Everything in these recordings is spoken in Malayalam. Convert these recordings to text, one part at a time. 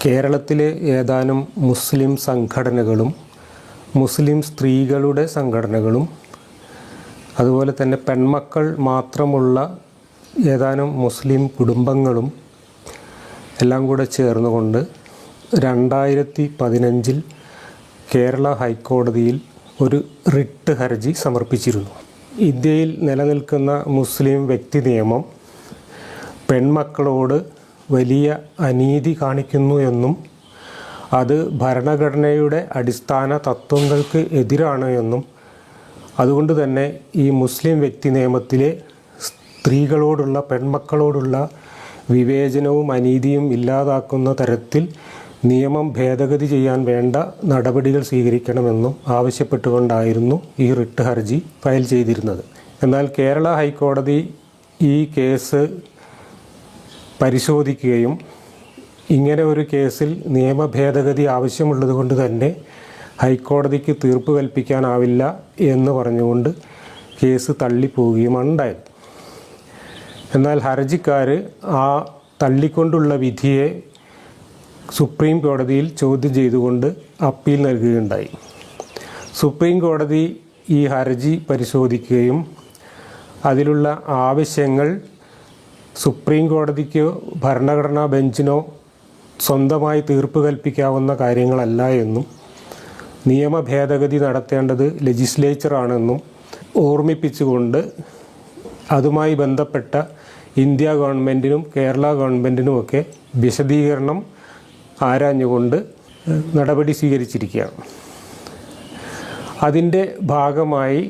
കേരളത്തിലെ ഏതാനും മുസ്ലിം സംഘടനകളും മുസ്ലിം സ്ത്രീകളുടെ സംഘടനകളും അതുപോലെ തന്നെ പെൺമക്കൾ മാത്രമുള്ള ഏതാനും മുസ്ലിം കുടുംബങ്ങളും എല്ലാം കൂടെ ചേർന്നുകൊണ്ട് 2015 കേരള ഹൈക്കോടതിയിൽ ഒരു റിട്ട് ഹർജി സമർപ്പിച്ചിരുന്നു. ഇന്ത്യയിൽ നിലനിൽക്കുന്ന മുസ്ലിം വ്യക്തി നിയമം പെൺമക്കളോട് വലിയ അനീതി കാണിക്കുന്നു എന്നും അത് ഭരണഘടനയുടെ അടിസ്ഥാന തത്വങ്ങൾക്ക് എതിരാണ് എന്നും അതുകൊണ്ട് തന്നെ ഈ മുസ്ലിം വ്യക്തി നിയമത്തിലെ സ്ത്രീകളോടുള്ള പെൺമക്കളോടുള്ള വിവേചനവും അനീതിയും ഇല്ലാതാക്കുന്ന തരത്തിൽ നിയമം ഭേദഗതി ചെയ്യാൻ വേണ്ട നടപടികൾ സ്വീകരിക്കണമെന്നും ആവശ്യപ്പെട്ടുകൊണ്ടായിരുന്നു ഈ റിട്ട് ഹർജി ഫയൽ ചെയ്തിരുന്നത്. എന്നാൽ കേരള ഹൈക്കോടതി ഈ കേസ് പരിശോധിക്കുകയും ഇങ്ങനെ ഒരു കേസിൽ നിയമ ഭേദഗതി ആവശ്യമുള്ളത് കൊണ്ട് തന്നെ ഹൈക്കോടതിക്ക് തീർപ്പ് കൽപ്പിക്കാനാവില്ല എന്ന് പറഞ്ഞുകൊണ്ട് കേസ് തള്ളിപ്പോവുകയുമാണ് ഉണ്ടായത്. എന്നാൽ ഹർജിക്കാർ ആ തള്ളിക്കൊണ്ടുള്ള വിധിയെ സുപ്രീം കോടതിയിൽ ചോദ്യം ചെയ്തുകൊണ്ട് അപ്പീൽ നൽകുകയുണ്ടായി. സുപ്രീം കോടതി ഈ ഹർജി പരിശോധിക്കുകയും അതിലുള്ള ആവശ്യങ്ങൾ സുപ്രീം കോടതിക്കോ ഭരണഘടനാ ബെഞ്ചിനോ സ്വന്തമായി തീർപ്പ് കൽപ്പിക്കാവുന്ന കാര്യങ്ങളല്ല എന്നും നിയമ ഭേദഗതി നടത്തേണ്ടത് ലെജിസ്ലേച്ചറാണെന്നും ഓർമ്മിപ്പിച്ചുകൊണ്ട് അതുമായി ബന്ധപ്പെട്ട ഇന്ത്യ ഗവൺമെൻറ്റിനും കേരള ഗവൺമെൻറ്റിനുമൊക്കെ വിശദീകരണം ആരാഞ്ഞുകൊണ്ട് നടപടി സ്വീകരിച്ചിരിക്കുകയാണ്. അതിൻ്റെ ഭാഗമായി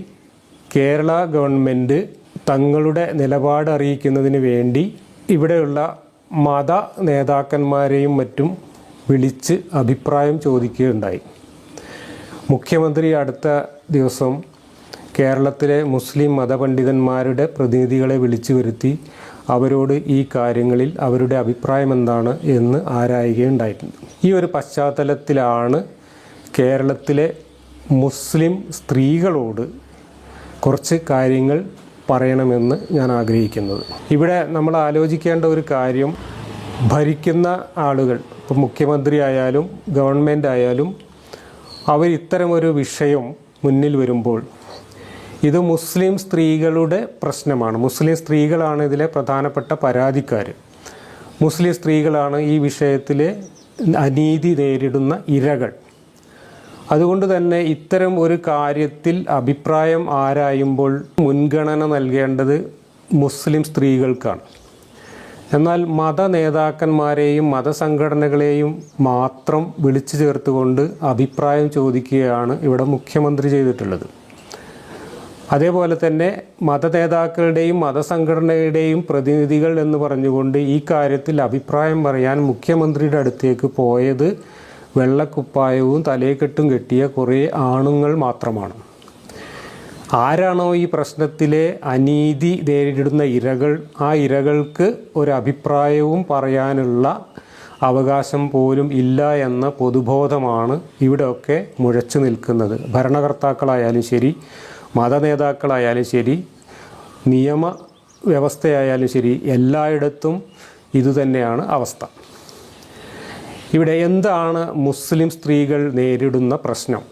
കേരള ഗവൺമെൻറ് തങ്ങളുടെ നിലപാട് അറിയിക്കുന്നതിന് വേണ്ടി ഇവിടെയുള്ള മത നേതാക്കന്മാരെയും മറ്റും വിളിച്ച് അഭിപ്രായം ചോദിക്കുകയുണ്ടായി. മുഖ്യമന്ത്രി അടുത്ത ദിവസം കേരളത്തിലെ മുസ്ലിം മതപണ്ഡിതന്മാരുടെ പ്രതിനിധികളെ വിളിച്ചു വരുത്തി അവരോട് ഈ കാര്യങ്ങളിൽ അവരുടെ അഭിപ്രായം എന്താണ് എന്ന് ആരായുകയുണ്ടായിട്ടുണ്ട്. ഈ ഒരു പശ്ചാത്തലത്തിലാണ് കേരളത്തിലെ മുസ്ലിം സ്ത്രീകളോട് കുറച്ച് കാര്യങ്ങൾ പറയണമെന്ന് ഞാൻ ആഗ്രഹിക്കുന്നത്. ഇവിടെ നമ്മൾ ആലോചിക്കേണ്ട ഒരു കാര്യം, ഭരിക്കുന്ന ആളുകൾ, ഇപ്പോൾ മുഖ്യമന്ത്രി ആയാലും ഗവൺമെൻറ് ആയാലും, അവർ ഇത്തരമൊരു വിഷയം മുന്നിൽ വരുമ്പോൾ ഇത് മുസ്ലിം സ്ത്രീകളുടെ പ്രശ്നമാണ്. മുസ്ലിം സ്ത്രീകളാണ് ഇതിലെ പ്രധാനപ്പെട്ട പരാതിക്കാർ. മുസ്ലിം സ്ത്രീകളാണ് ഈ വിഷയത്തിലെ അനീതി നേരിടുന്ന ഇരകൾ. അതുകൊണ്ട് തന്നെ ഇത്തരം ഒരു കാര്യത്തിൽ അഭിപ്രായം ആരായുമ്പോൾ മുൻഗണന നൽകേണ്ടത് മുസ്ലിം സ്ത്രീകൾക്കാണ്. എന്നാൽ മത നേതാക്കന്മാരെയും മതസംഘടനകളെയും മാത്രം വിളിച്ചു ചേർത്തുകൊണ്ട് അഭിപ്രായം ചോദിക്കുകയാണ് ഇവിടെ മുഖ്യമന്ത്രി ചെയ്തിട്ടുള്ളത്. അതേപോലെ തന്നെ മത നേതാക്കളുടെയും മതസംഘടനയുടെയും പ്രതിനിധികൾ എന്ന് പറഞ്ഞുകൊണ്ട് ഈ കാര്യത്തിൽ അഭിപ്രായം പറയാൻ മുഖ്യമന്ത്രിയുടെ അടുത്തേക്ക് പോയത് വെള്ളക്കുപ്പായവും തലയെക്കെട്ടും കെട്ടിയ കുറേ ആണുങ്ങൾ മാത്രമാണ്. ആരാണോ ഈ പ്രശ്നത്തിലെ അനീതി നേരിടുന്ന ഇരകൾ, ആ ഇരകൾക്ക് ഒരു അഭിപ്രായവും പറയാനുള്ള അവകാശം പോലും ഇല്ല എന്ന പൊതുബോധമാണ് ഇവിടെയൊക്കെ മുഴച്ചു നിൽക്കുന്നത്. ഭരണകർത്താക്കളായാലും ശരി, മതനേതാക്കളായാലും ശരി, നിയമ വ്യവസ്ഥയായാലും ശരി, എല്ലായിടത്തും ഇതുതന്നെയാണ് അവസ്ഥ. ഇവിടെ എന്താണ് മുസ്ലിം സ്ത്രീകൾ നേരിടുന്ന പ്രശ്നം?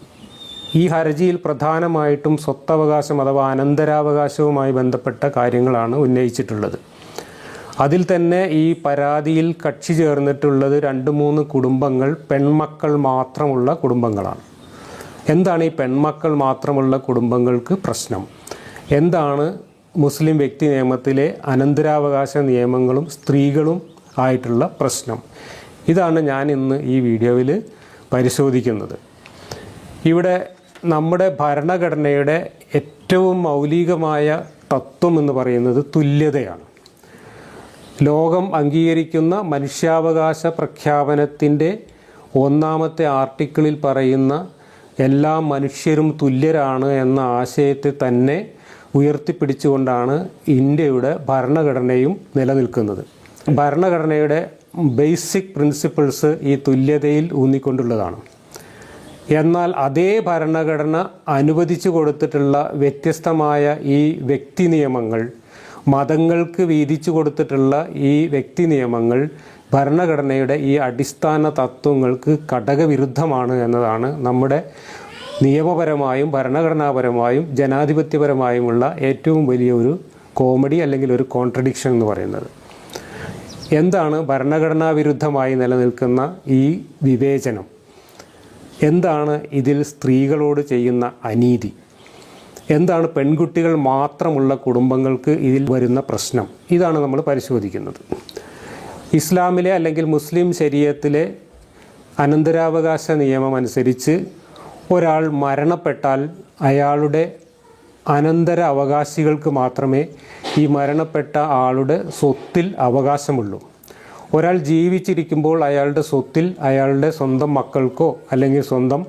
ഈ ഹർജിയിൽ പ്രധാനമായിട്ടും സ്വത്തവകാശം അഥവാ അനന്തരാവകാശവുമായി ബന്ധപ്പെട്ട കാര്യങ്ങളാണ് ഉന്നയിച്ചിട്ടുള്ളത്. അതിൽ തന്നെ ഈ പരാതിയിൽ കക്ഷി ചേർന്നിട്ടുള്ളത് 2-3 കുടുംബങ്ങൾ പെൺമക്കൾ മാത്രമുള്ള കുടുംബങ്ങളാണ്. എന്താണ് ഈ പെൺമക്കൾ മാത്രമുള്ള കുടുംബങ്ങൾക്ക് പ്രശ്നം? എന്താണ് മുസ്ലിം വ്യക്തി നിയമത്തിലെ അനന്തരാവകാശ നിയമങ്ങളും സ്ത്രീകളും ആയിട്ടുള്ള പ്രശ്നം? ഇതാണ് ഞാൻ ഇന്ന് ഈ വീഡിയോയിൽ പരിശോധിക്കുന്നത്. ഇവിടെ നമ്മുടെ ഭരണഘടനയുടെ ഏറ്റവും മൗലികമായ തത്വം എന്ന് പറയുന്നത് തുല്യതയാണ്. ലോകം അംഗീകരിക്കുന്ന മനുഷ്യാവകാശ പ്രഖ്യാപനത്തിൻ്റെ 1-ാമത്തെ ആർട്ടിക്കിളിൽ പറയുന്ന എല്ലാ മനുഷ്യരും തുല്യരാണ് എന്ന ആശയത്തെ തന്നെ ഉയർത്തിപ്പിടിച്ചുകൊണ്ടാണ് ഇന്ത്യയുടെ ഭരണഘടനയും നിലനിൽക്കുന്നത്. ഭരണഘടനയുടെ ബേസിക് പ്രിൻസിപ്പിൾസ് ഈ തുല്യതയിൽ ഊന്നിക്കൊണ്ടുള്ളതാണ്. എന്നാൽ അതേ ഭരണഘടന അനുവദിച്ചു കൊടുത്തിട്ടുള്ള വ്യത്യസ്തമായ ഈ വ്യക്തി നിയമങ്ങൾ, മതങ്ങൾക്ക് വീതിച്ചു കൊടുത്തിട്ടുള്ള ഈ വ്യക്തി നിയമങ്ങൾ ഭരണഘടനയുടെ ഈ അടിസ്ഥാന തത്വങ്ങൾക്ക് ഘടകവിരുദ്ധമാണ് എന്നതാണ് നമ്മുടെ നിയമപരമായും ഭരണഘടനാപരമായും ജനാധിപത്യപരമായുമുള്ള ഏറ്റവും വലിയ ഒരു കോമഡി അല്ലെങ്കിൽ ഒരു കോൺട്രഡിക്ഷൻ എന്ന് പറയുന്നത്. എന്താണ് ഭരണഘടനാ വിരുദ്ധമായി നിലനിൽക്കുന്ന ഈ വിവേചനം? എന്താണ് ഇതിൽ സ്ത്രീകളോട് ചെയ്യുന്ന അനീതി? എന്താണ് പെൺകുട്ടികൾ മാത്രമുള്ള കുടുംബങ്ങൾക്ക് ഇതിൽ വരുന്ന പ്രശ്നം? ഇതാണ് നമ്മൾ പരിശോധിക്കുന്നത്. ഇസ്ലാമിലെ അല്ലെങ്കിൽ മുസ്ലിം ശരീഅത്തിലെ അനന്തരാവകാശ നിയമം അനുസരിച്ച് ഒരാൾ മരണപ്പെട്ടാൽ അയാളുടെ അനന്തര അവകാശികൾക്ക് മാത്രമേ ഈ മരണപ്പെട്ട ആളുടെ സ്വത്തിൽ അവകാശമുള്ളൂ. ഒരാൾ ജീവിച്ചിരിക്കുമ്പോൾ അയാളുടെ സ്വത്തിൽ അയാളുടെ സ്വന്തം മക്കൾക്കോ അല്ലെങ്കിൽ സ്വന്തം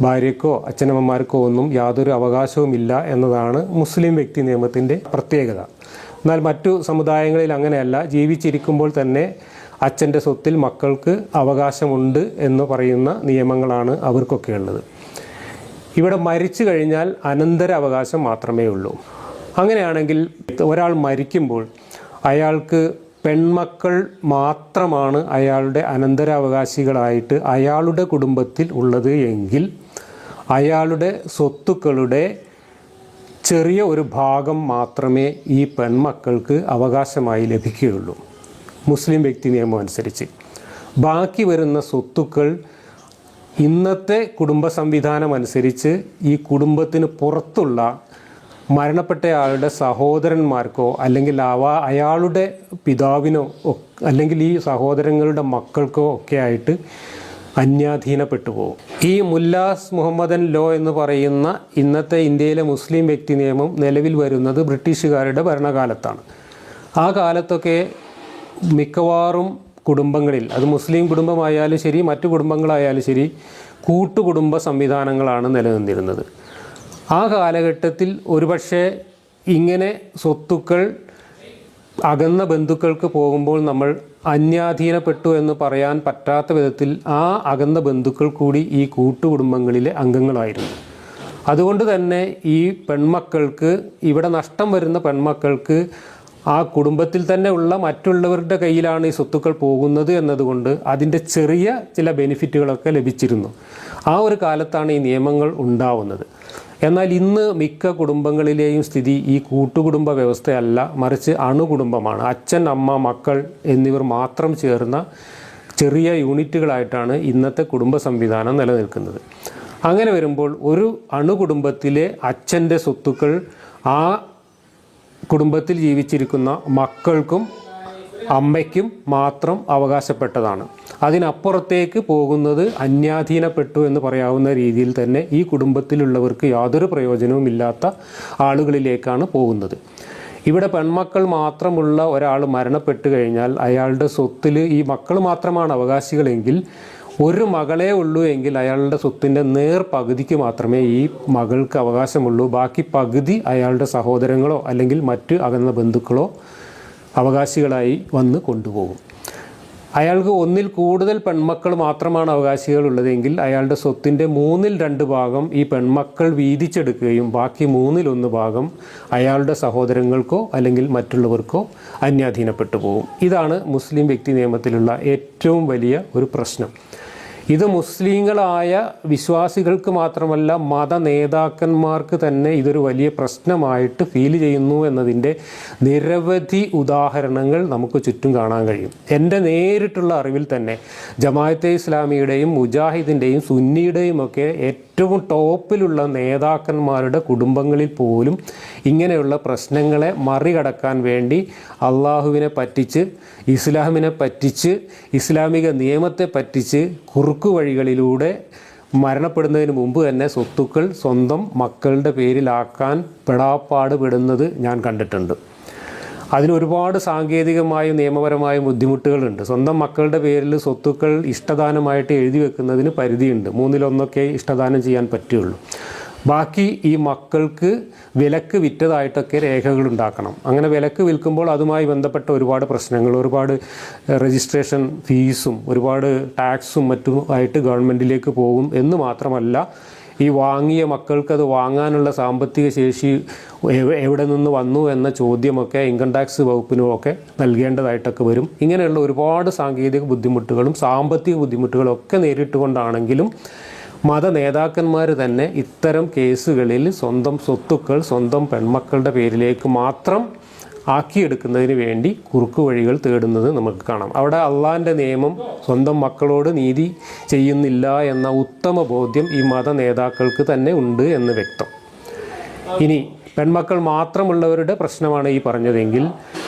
ഭാര്യയ്ക്കോ അച്ഛനമ്മമാർക്കോ ഒന്നും യാതൊരു അവകാശവുമില്ല എന്നതാണ് മുസ്ലിം വ്യക്തി നിയമത്തിൻ്റെ പ്രത്യേകത. എന്നാൽ മറ്റു സമുദായങ്ങളിൽ അങ്ങനെയല്ല. ജീവിച്ചിരിക്കുമ്പോൾ തന്നെ അച്ഛൻ്റെ സ്വത്തിൽ മക്കൾക്ക് അവകാശമുണ്ട് എന്ന് പറയുന്ന നിയമങ്ങളാണ് അവർക്കൊക്കെ ഉള്ളത്. ഇവിടെ മരിച്ചു കഴിഞ്ഞാൽ അനന്തര അവകാശം മാത്രമേ ഉള്ളൂ. അങ്ങനെയാണെങ്കിൽ ഒരാൾ മരിക്കുമ്പോൾ അയാൾക്ക് പെൺമക്കൾ മാത്രമാണ് അയാളുടെ അനന്തരാവകാശികളായിട്ട് അയാളുടെ കുടുംബത്തിൽ ഉള്ളത് എങ്കിൽ അയാളുടെ സ്വത്തുക്കളുടെ ചെറിയ ഒരു ഭാഗം മാത്രമേ ഈ പെൺമക്കൾക്ക് അവകാശമായി ലഭിക്കുകയുള്ളൂ മുസ്ലിം വ്യക്തി നിയമം അനുസരിച്ച്. ബാക്കി വരുന്ന സ്വത്തുക്കൾ ഇന്നത്തെ കുടുംബ സംവിധാനം അനുസരിച്ച് ഈ കുടുംബത്തിന് പുറത്തുള്ള മരണപ്പെട്ടയാളുടെ സഹോദരന്മാർക്കോ അല്ലെങ്കിൽ അയാളുടെ പിതാവിനോ അല്ലെങ്കിൽ ഈ സഹോദരങ്ങളുടെ മക്കൾക്കോ ഒക്കെ ആയിട്ട് അന്യാധീനപ്പെട്ടു പോകും. ഈ മുല്ലാസ് മുഹമ്മദൻ ലോ എന്ന് പറയുന്ന ഇന്നത്തെ ഇന്ത്യയിലെ മുസ്ലിം വ്യക്തി നിയമം നിലവിൽ വരുന്നത് ബ്രിട്ടീഷുകാരുടെ ഭരണകാലത്താണ്. ആ കാലത്തൊക്കെ മിക്കവാറും കുടുംബങ്ങളിൽ, അത് മുസ്ലിം കുടുംബമായാലും ശരി മറ്റു കുടുംബങ്ങളായാലും ശരി, കൂട്ടുകുടുംബ സംവിധാനങ്ങളാണ് നിലനിന്നിരുന്നത്. ആ കാലഘട്ടത്തിൽ ഒരുപക്ഷെ ഇങ്ങനെ സ്വത്തുക്കൾ അകന്ന ബന്ധുക്കൾക്ക് പോകുമ്പോൾ നമ്മൾ അന്യാധീനപ്പെട്ടു എന്ന് പറയാൻ പറ്റാത്ത വിധത്തിൽ ആ അകന്ന ബന്ധുക്കൾ കൂടി ഈ കൂട്ടുകുടുംബങ്ങളിലെ അംഗങ്ങളായിരുന്നു. അതുകൊണ്ട് തന്നെ ഈ പെൺമക്കൾക്ക്, ഇവിടെ നഷ്ടം വരുന്ന പെൺമക്കൾക്ക് ആ കുടുംബത്തിൽ തന്നെ ഉള്ള മറ്റുള്ളവരുടെ കയ്യിലാണ് ഈ സ്വത്തുക്കൾ പോകുന്നത് എന്നതുകൊണ്ട് അതിൻ്റെ ചെറിയ ചില ബെനിഫിറ്റുകളൊക്കെ ലഭിച്ചിരുന്നു. ആ ഒരു കാലത്താണ് ഈ നിയമങ്ങൾ ഉണ്ടാവുന്നത്. എന്നാൽ ഇന്ന് മിക്ക കുടുംബങ്ങളിലെയും സ്ഥിതി ഈ കൂട്ടുകുടുംബ വ്യവസ്ഥയല്ല, മറിച്ച് അണുകുടുംബമാണ്. അച്ഛൻ, അമ്മ, മക്കൾ എന്നിവർ മാത്രം ചേർന്ന ചെറിയ യൂണിറ്റുകളായിട്ടാണ് ഇന്നത്തെ കുടുംബ സംവിധാനം നിലനിൽക്കുന്നത്. അങ്ങനെ വരുമ്പോൾ ഒരു അണുകുടുംബത്തിലെ അച്ഛൻ്റെ സ്വത്തുക്കൾ ആ കുടുംബത്തിൽ ജീവിച്ചിരിക്കുന്ന മക്കൾക്കും അമ്മയ്ക്കും മാത്രം അവകാശപ്പെട്ടതാണ്. അതിനപ്പുറത്തേക്ക് പോകുന്നത് അന്യാധീനപ്പെട്ടു എന്ന് പറയാവുന്ന രീതിയിൽ തന്നെ ഈ കുടുംബത്തിലുള്ളവർക്ക് യാതൊരു പ്രയോജനവുമില്ലാത്ത ആളുകളിലേക്കാണ് പോകുന്നത്. ഇവിടെ പെൺമക്കൾ മാത്രമുള്ള ഒരാൾ മരണപ്പെട്ടു കഴിഞ്ഞാൽ അയാളുടെ സ്വത്തിൽ ഈ മക്കൾ മാത്രമാണ് അവകാശികളെങ്കിൽ ഒരു മകളെ ഉള്ളൂ എങ്കിൽ അയാളുടെ സ്വത്തിൻ്റെ പകുതിക്ക് മാത്രമേ ഈ മകൾക്ക് അവകാശമുള്ളൂ. ബാക്കി പകുതി അയാളുടെ സഹോദരങ്ങളോ അല്ലെങ്കിൽ മറ്റ് അകന്ന ബന്ധുക്കളോ അവകാശികളായി വന്ന് കൊണ്ടുപോകും. അയാൾക്ക് ഒന്നിൽ കൂടുതൽ പെൺമക്കൾ മാത്രമാണ് അവകാശികളുള്ളതെങ്കിൽ അയാളുടെ സ്വത്തിൻ്റെ 2/3 ഭാഗം ഈ പെൺമക്കൾ വീതിച്ചെടുക്കുകയും ബാക്കി 1/3 ഭാഗം അയാളുടെ സഹോദരങ്ങൾക്കോ അല്ലെങ്കിൽ മറ്റുള്ളവർക്കോ അന്യാധീനപ്പെട്ടു പോകും. ഇതാണ് മുസ്ലിം വ്യക്തി നിയമത്തിലുള്ള ഏറ്റവും വലിയ ഒരു പ്രശ്നം. ഇത് മുസ്ലിങ്ങളായ വിശ്വാസികൾക്ക് മാത്രമല്ല മത നേതാക്കന്മാർക്ക് തന്നെ ഇതൊരു വലിയ പ്രശ്നമായിട്ട് ഫീൽ ചെയ്യുന്നു എന്നതിൻ്റെ നിരവധി ഉദാഹരണങ്ങൾ നമുക്ക് ചുറ്റും കാണാൻ കഴിയും. എൻ്റെ നേരിട്ടുള്ള അറിവിൽ തന്നെ ജമാഅത്തെ ഇസ്ലാമിയുടെയും മുജാഹിദിൻ്റെയും സുന്നിയുടെയും ഒക്കെ ഏറ്റവും ടോപ്പിലുള്ള നേതാക്കന്മാരുടെ കുടുംബങ്ങളിൽ പോലും ഇങ്ങനെയുള്ള പ്രശ്നങ്ങളെ മറികടക്കാൻ വേണ്ടി അള്ളാഹുവിനെ പറ്റിച്ച്, ഇസ്ലാമിനെ പറ്റിച്ച്, ഇസ്ലാമിക നിയമത്തെ പറ്റിച്ച് കുറുക്കു വഴികളിലൂടെ മരണപ്പെടുന്നതിന് മുമ്പ് തന്നെ സ്വത്തുക്കൾ സ്വന്തം മക്കളുടെ പേരിലാക്കാൻ പെടാപ്പാട് പെടുന്നത് ഞാൻ കണ്ടിട്ടുണ്ട്. അതിനൊരുപാട് സാങ്കേതികമായും നിയമപരമായും ബുദ്ധിമുട്ടുകളുണ്ട്. സ്വന്തം മക്കളുടെ പേരിൽ സ്വത്തുക്കൾ ഇഷ്ടദാനമായിട്ട് എഴുതി വെക്കുന്നതിന് പരിധിയുണ്ട്. 1/3 ഇഷ്ടദാനം ചെയ്യാൻ പറ്റുള്ളൂ. ബാക്കി ഈ മക്കൾക്ക് വിലക്ക് വിറ്റതായിട്ടൊക്കെ രേഖകൾ ഉണ്ടാക്കണം. അങ്ങനെ വിലക്ക് വിൽക്കുമ്പോൾ അതുമായി ബന്ധപ്പെട്ട ഒരുപാട് പ്രശ്നങ്ങൾ, ഒരുപാട് രജിസ്ട്രേഷൻ ഫീസും ഒരുപാട് ടാക്സും മറ്റുമായിട്ട് ഗവൺമെൻറ്റിലേക്ക് പോകും എന്ന് മാത്രമല്ല ഈ വാങ്ങിയ മക്കൾക്ക് അത് വാങ്ങാനുള്ള സാമ്പത്തിക ശേഷി എവിടെ നിന്ന് വന്നു എന്ന ചോദ്യമൊക്കെ ഇൻകം ടാക്സ് വകുപ്പിനുമൊക്കെ നൽകേണ്ടതായിട്ടൊക്കെ വരും. ഇങ്ങനെയുള്ള ഒരുപാട് സാങ്കേതിക ബുദ്ധിമുട്ടുകളും സാമ്പത്തിക ബുദ്ധിമുട്ടുകളും ഒക്കെ നേരിട്ടുകൊണ്ടാണെങ്കിലും മത നേതാക്കന്മാർ തന്നെ ഇത്തരം കേസുകളിൽ സ്വന്തം സ്വത്തുക്കൾ സ്വന്തം പെൺമക്കളുടെ പേരിലേക്ക് മാത്രം ആക്കിയെടുക്കുന്നതിന് വേണ്ടി കുറുക്കു വഴികൾ തേടുന്നത് നമുക്ക് കാണാം. അവിടെ അള്ളാഹിൻ്റെ നിയമം സ്വന്തം മക്കളോട് നീതി ചെയ്യുന്നില്ല എന്ന ഉത്തമ ബോധ്യം ഈ മത നേതാക്കൾക്ക് തന്നെ ഉണ്ട് എന്ന് വ്യക്തം. ഇനി പെൺമക്കൾ മാത്രമുള്ളവരുടെ പ്രശ്നമാണ് ഈ പറഞ്ഞതെങ്കിൽ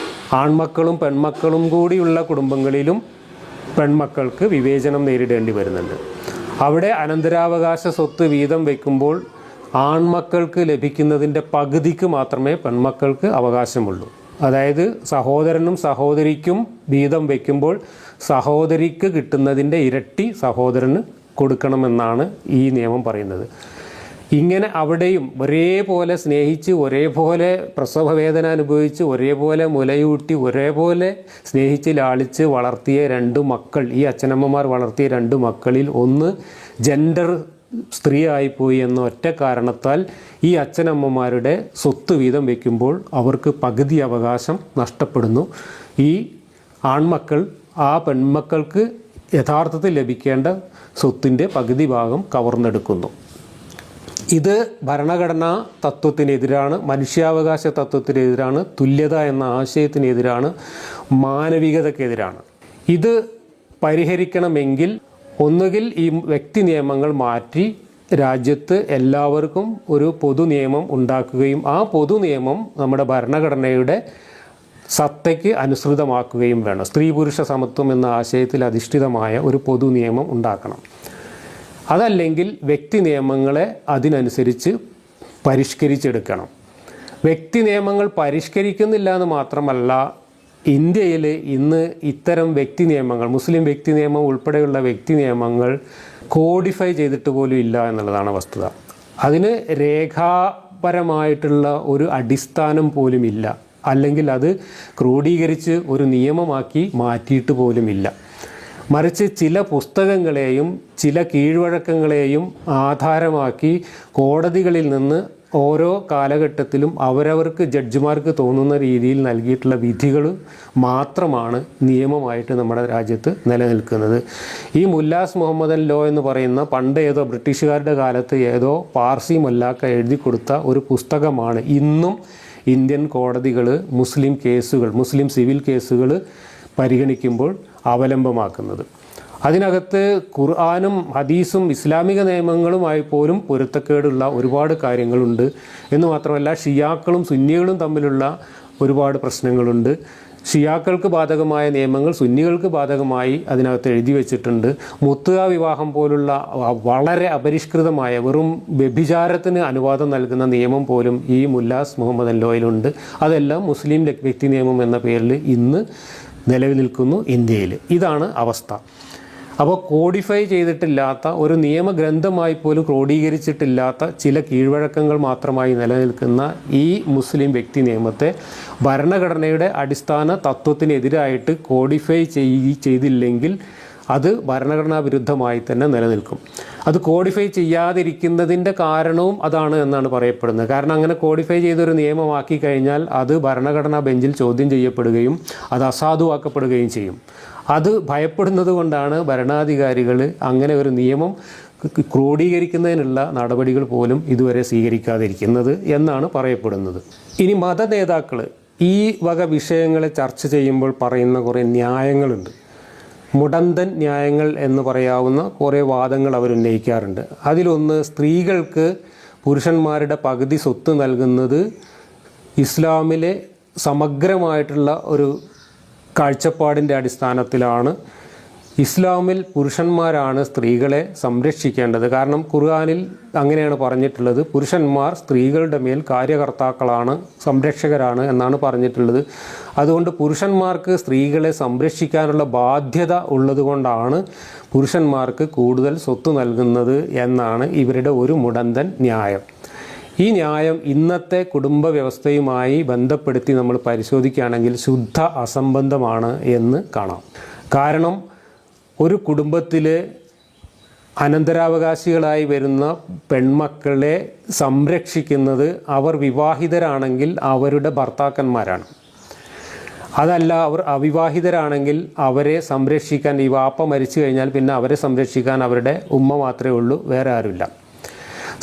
ആൺമക്കളും പെൺമക്കളും കൂടിയുള്ള കുടുംബങ്ങളിലും പെൺമക്കൾക്ക് വിവേചനം നേരിടേണ്ടി വരുന്നുണ്ട്. അവിടെ അനന്തരാവകാശ സ്വത്ത് വീതം വയ്ക്കുമ്പോൾ ആൺമക്കൾക്ക് ലഭിക്കുന്നതിൻ്റെ പകുതിക്ക് മാത്രമേ പെൺമക്കൾക്ക് അവകാശമുള്ളൂ. അതായത് സഹോദരനും സഹോദരിക്കും വീതം വയ്ക്കുമ്പോൾ സഹോദരിക്ക് കിട്ടുന്നതിൻ്റെ ഇരട്ടി സഹോദരന് കൊടുക്കണമെന്നാണ് ഈ നിയമം പറയുന്നത്. ഇങ്ങനെ അവിടെയും ഒരേപോലെ സ്നേഹിച്ച് ഒരേപോലെ പ്രസവവേദന അനുഭവിച്ച് ഒരേപോലെ മുലയൂട്ടി ഒരേപോലെ സ്നേഹിച്ച് ലാളിച്ച് വളർത്തിയ രണ്ട് മക്കൾ, ഈ അച്ഛനമ്മമാർ വളർത്തിയ രണ്ട് മക്കളിൽ ഒന്ന് ജെൻഡർ സ്ത്രീ ആയിപ്പോയി എന്ന ഒറ്റ കാരണത്താൽ ഈ അച്ഛനമ്മമാരുടെ സ്വത്ത് വീതം വയ്ക്കുമ്പോൾ അവർക്ക് പകുതി അവകാശം നഷ്ടപ്പെടുന്നു. ഈ ആൺമക്കൾ ആ പെൺമക്കൾക്ക് യഥാർത്ഥത്തിൽ ലഭിക്കേണ്ട സ്വത്തിൻ്റെ പകുതി ഭാഗം കവർന്നെടുക്കുന്നു. ഇത് ഭരണഘടനാ തത്വത്തിനെതിരാണ്, മനുഷ്യാവകാശ തത്വത്തിനെതിരാണ്, തുല്യത എന്ന ആശയത്തിനെതിരാണ്, മാനവികതയ്ക്കെതിരാണ്. ഇത് പരിഹരിക്കണമെങ്കിൽ ഒന്നുകിൽ ഈ വ്യക്തി നിയമങ്ങൾ മാറ്റി രാജ്യത്ത് എല്ലാവർക്കും ഒരു പൊതു നിയമം ഉണ്ടാക്കുകയും ആ പൊതു നിയമം നമ്മുടെ ഭരണഘടനയുടെ സത്തയ്ക്ക് അനുസൃതമാക്കുകയും വേണം. സ്ത്രീ പുരുഷ സമത്വം എന്ന ആശയത്തിൽ അധിഷ്ഠിതമായ ഒരു പൊതു നിയമം ഉണ്ടാക്കണം. അതല്ലെങ്കിൽ വ്യക്തി നിയമങ്ങളെ അതിനനുസരിച്ച് പരിഷ്കരിച്ചെടുക്കണം. വ്യക്തി നിയമങ്ങൾ പരിഷ്കരിക്കുന്നില്ല എന്ന് മാത്രമല്ല, ഇന്ത്യയിൽ ഇന്ന് ഇത്തരം വ്യക്തി നിയമങ്ങൾ, മുസ്ലിം വ്യക്തി നിയമം ഉൾപ്പെടെയുള്ള വ്യക്തി നിയമങ്ങൾ കോഡിഫൈ ചെയ്തിട്ട് പോലും ഇല്ല എന്നുള്ളതാണ് വസ്തുത. അതിന് രേഖാപരമായിട്ടുള്ള ഒരു അടിസ്ഥാനം പോലും ഇല്ല, അല്ലെങ്കിൽ അത് ക്രോഡീകരിച്ച് ഒരു നിയമമാക്കി മാറ്റിയിട്ട് പോലുമില്ല. മറിച്ച് ചില പുസ്തകങ്ങളെയും ചില കീഴ്വഴക്കങ്ങളെയും ആധാരമാക്കി കോടതികളിൽ നിന്ന് ഓരോ കാലഘട്ടത്തിലും അവരവർക്ക് ജഡ്ജിമാർക്ക് തോന്നുന്ന രീതിയിൽ നൽകിയിട്ടുള്ള വിധികൾ മാത്രമാണ് നിയമമായിട്ട് നമ്മുടെ രാജ്യത്ത് നിലനിൽക്കുന്നത്. ഈ മുല്ലാസ് മുഹമ്മദൻ ലോ എന്ന് പറയുന്ന പണ്ട് ഏതോ ബ്രിട്ടീഷുകാരുടെ കാലത്ത് ഏതോ പാർസി മൊല്ലാക്ക എഴുതി കൊടുത്ത ഒരു പുസ്തകമാണ് ഇന്നും ഇന്ത്യൻ കോടതികൾ മുസ്ലിം കേസുകൾ, മുസ്ലിം സിവിൽ കേസുകൾ പരിഗണിക്കുമ്പോൾ അവലംബമാക്കുന്നത്. അതിനകത്ത് ഖുർആനും ഹദീസും ഇസ്ലാമിക നിയമങ്ങളുമായി പോലും പൊരുത്തക്കേടുള്ള ഒരുപാട് കാര്യങ്ങളുണ്ട്. എന്ന് മാത്രമല്ല ഷിയാക്കളും സുന്നികളും തമ്മിലുള്ള ഒരുപാട് പ്രശ്നങ്ങളുണ്ട്. ഷിയാക്കൾക്ക് ബാധകമായ നിയമങ്ങൾ സുന്നികൾക്ക് ബാധകമായി അതിനകത്ത് എഴുതി വച്ചിട്ടുണ്ട്. മുത്തുക വിവാഹം പോലുള്ള വളരെ അപരിഷ്കൃതമായ വെറും വ്യഭിചാരത്തിന് അനുവാദം നൽകുന്ന നിയമം പോലും ഈ മുല്ലാസ് മുഹമ്മദൻ ലോയിലുണ്ട്. അതെല്ലാം മുസ്ലിം വ്യക്തി നിയമം എന്ന പേരിൽ ഇന്ന് നിലവിൽ നിൽക്കുന്നു ഇന്ത്യയിൽ. ഇതാണ് അവസ്ഥ. അപ്പോൾ കോഡിഫൈ ചെയ്തിട്ടില്ലാത്ത ഒരു നിയമഗ്രന്ഥമായി പോലും ക്രോഡീകരിച്ചിട്ടില്ലാത്ത ചില കീഴ്വഴക്കങ്ങൾ മാത്രമായി നിലനിൽക്കുന്ന ഈ മുസ്ലിം വ്യക്തി നിയമത്തെ ഭരണഘടനയുടെ അടിസ്ഥാന തത്വത്തിനെതിരായിട്ട് കോഡിഫൈ ചെയ്തില്ലെങ്കിൽ അത് ഭരണഘടനാ വിരുദ്ധമായി തന്നെ നിലനിൽക്കും. അത് കോഡിഫൈ ചെയ്യാതിരിക്കുന്നതിൻ്റെ കാരണവും അതാണ് എന്നാണ് പറയപ്പെടുന്നത്. കാരണം അങ്ങനെ കോഡിഫൈ ചെയ്തൊരു നിയമമാക്കി കഴിഞ്ഞാൽ അത് ഭരണഘടനാ ബെഞ്ചിൽ ചോദ്യം ചെയ്യപ്പെടുകയും അത് അസാധുവാക്കപ്പെടുകയും ചെയ്യും. അത് ഭയപ്പെടുന്നത് കൊണ്ടാണ് ഭരണാധികാരികൾ അങ്ങനെ ഒരു നിയമം ക്രോഡീകരിക്കുന്നതിനുള്ള നടപടികൾ പോലും ഇതുവരെ സ്വീകരിക്കാതിരിക്കുന്നത് എന്നാണ് പറയപ്പെടുന്നത്. ഇനി മത നേതാക്കൾ ഈ വക വിഷയങ്ങളെ ചർച്ച ചെയ്യുമ്പോൾ പറയുന്ന കുറേ ന്യായങ്ങളുണ്ട്. മുടന്തൻ ന്യായങ്ങൾ എന്ന് പറയാവുന്ന കുറേ വാദങ്ങൾ അവരുന്നയിക്കാറുണ്ട്. അതിലൊന്ന്, സ്ത്രീകൾക്ക് പുരുഷന്മാരുടെ പകുതി സ്വത്ത് നൽകുന്നത് ഇസ്ലാമിലെ സമഗ്രമായിട്ടുള്ള ഒരു കാഴ്ചപ്പാടിൻ്റെ അടിസ്ഥാനത്തിലാണ്. ഇസ്ലാമിൽ പുരുഷന്മാരാണ് സ്ത്രീകളെ സംരക്ഷിക്കേണ്ടത്. കാരണം ഖുർആനിൽ അങ്ങനെയാണ് പറഞ്ഞിട്ടുള്ളത്. പുരുഷന്മാർ സ്ത്രീകളുടെ മേൽ കാര്യകർത്താക്കളാണ്, സംരക്ഷകരാണ് എന്നാണ് പറഞ്ഞിട്ടുള്ളത്. അതുകൊണ്ട് പുരുഷന്മാർക്ക് സ്ത്രീകളെ സംരക്ഷിക്കാനുള്ള ബാധ്യത ഉള്ളതുകൊണ്ടാണ് പുരുഷന്മാർക്ക് കൂടുതൽ സ്വത്ത് നൽകുന്നത് എന്നാണ് ഇവരുടെ ഒരു മുടന്തൻ ന്യായം. ഈ ന്യായം ഇന്നത്തെ കുടുംബ വ്യവസ്ഥയുമായി ബന്ധപ്പെടുത്തി നമ്മൾ പരിശോധിക്കുകയാണെങ്കിൽ ശുദ്ധ അസംബന്ധമാണ് എന്ന് കാണാം. കാരണം ഒരു കുടുംബത്തിൽ അനന്തരാവകാശികളായി വരുന്ന പെൺമക്കളെ സംരക്ഷിക്കുന്നത് അവർ വിവാഹിതരാണെങ്കിൽ അവരുടെ ഭർത്താക്കന്മാരാണ്. അതല്ല, അവർ അവിവാഹിതരാണെങ്കിൽ അവരെ സംരക്ഷിക്കാൻ, ഈ വാപ്പ മരിച്ചു കഴിഞ്ഞാൽ പിന്നെ അവരെ സംരക്ഷിക്കാൻ അവരുടെ ഉമ്മ മാത്രമേ ഉള്ളൂ, വേറെ ആരുമില്ല.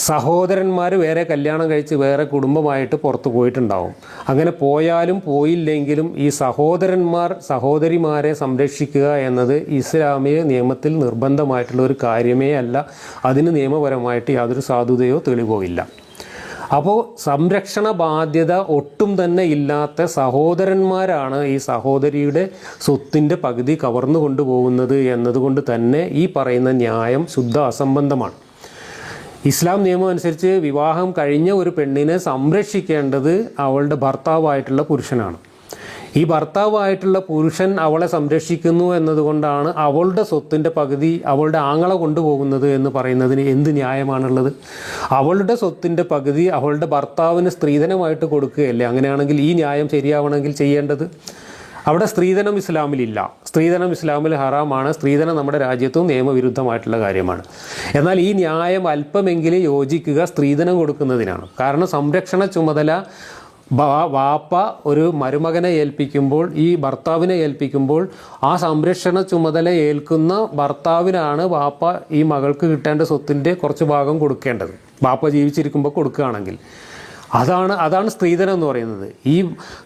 സഹോദരന്മാർ വേറെ കല്യാണം കഴിച്ച് വേറെ കുടുംബമായിട്ട് പുറത്ത് പോയിട്ടുണ്ടാവും. അങ്ങനെ പോയാലും പോയില്ലെങ്കിലും ഈ സഹോദരന്മാർ സഹോദരിമാരെ സംരക്ഷിക്കുക എന്നത് ഇസ്ലാമിക നിയമത്തിൽ നിർബന്ധമായിട്ടുള്ള ഒരു കാര്യമേ അല്ല. അതിന് നിയമപരമായിട്ട് യാതൊരു സാധുതയോ തെളിവോ ഇല്ല. അപ്പോൾ സംരക്ഷണ ബാധ്യത ഒട്ടും തന്നെ ഇല്ലാത്ത സഹോദരന്മാരാണ് ഈ സഹോദരിയുടെ സ്വത്തിൻ്റെ പകുതി കവർന്നു കൊണ്ടുപോകുന്നത് എന്നതുകൊണ്ട് തന്നെ ഈ പറയുന്ന ന്യായം ശുദ്ധ അസംബന്ധമാണ്. ഇസ്ലാം നിയമം അനുസരിച്ച് വിവാഹം കഴിഞ്ഞ ഒരു പെണ്ണിനെ സംരക്ഷിക്കേണ്ടത് അവളുടെ ഭർത്താവായിട്ടുള്ള പുരുഷനാണ്. ഈ ഭർത്താവായിട്ടുള്ള പുരുഷൻ അവളെ സംരക്ഷിക്കുന്നു എന്നതുകൊണ്ടാണ് അവളുടെ സ്വത്തിൻ്റെ പകുതി അവളുടെ ആങ്ങള കൊണ്ടുപോകുന്നത് എന്ന് പറയുന്നതിന് എന്ത് ന്യായമാണുള്ളത്? അവളുടെ സ്വത്തിൻ്റെ പകുതി അവളുടെ ഭർത്താവിന് സ്ത്രീധനമായിട്ട് കൊടുക്കുകയല്ലേ? അങ്ങനെയാണെങ്കിൽ ഈ ന്യായം ശരിയാവണമെങ്കിൽ ചെയ്യേണ്ടത്, അവിടെ സ്ത്രീധനം ഇസ്ലാമിലില്ല. സ്ത്രീധനം ഇസ്ലാമിൽ ഹറാമാണ്. സ്ത്രീധനം നമ്മുടെ രാജ്യത്തും നിയമവിരുദ്ധമായിട്ടുള്ള കാര്യമാണ്. എന്നാൽ ഈ ന്യായം അല്പമെങ്കിലും യോജിക്കുക സ്ത്രീധനം കൊടുക്കുന്നതിനാണ്. കാരണം സംരക്ഷണ ചുമതല വാപ്പ ഒരു മരുമകനെ ഏൽപ്പിക്കുമ്പോൾ, ഈ ഭർത്താവിനെ ഏൽപ്പിക്കുമ്പോൾ ആ സംരക്ഷണ ചുമതല ഏൽക്കുന്ന ഭർത്താവിനാണ് വാപ്പ ഈ മകൾക്ക് കിട്ടേണ്ട സ്വത്തിൻ്റെ കുറച്ച് ഭാഗം കൊടുക്കേണ്ടത്, വാപ്പ ജീവിച്ചിരിക്കുമ്പോൾ കൊടുക്കുകയാണെങ്കിൽ. അതാണ് സ്ത്രീധനം എന്ന് പറയുന്നത്. ഈ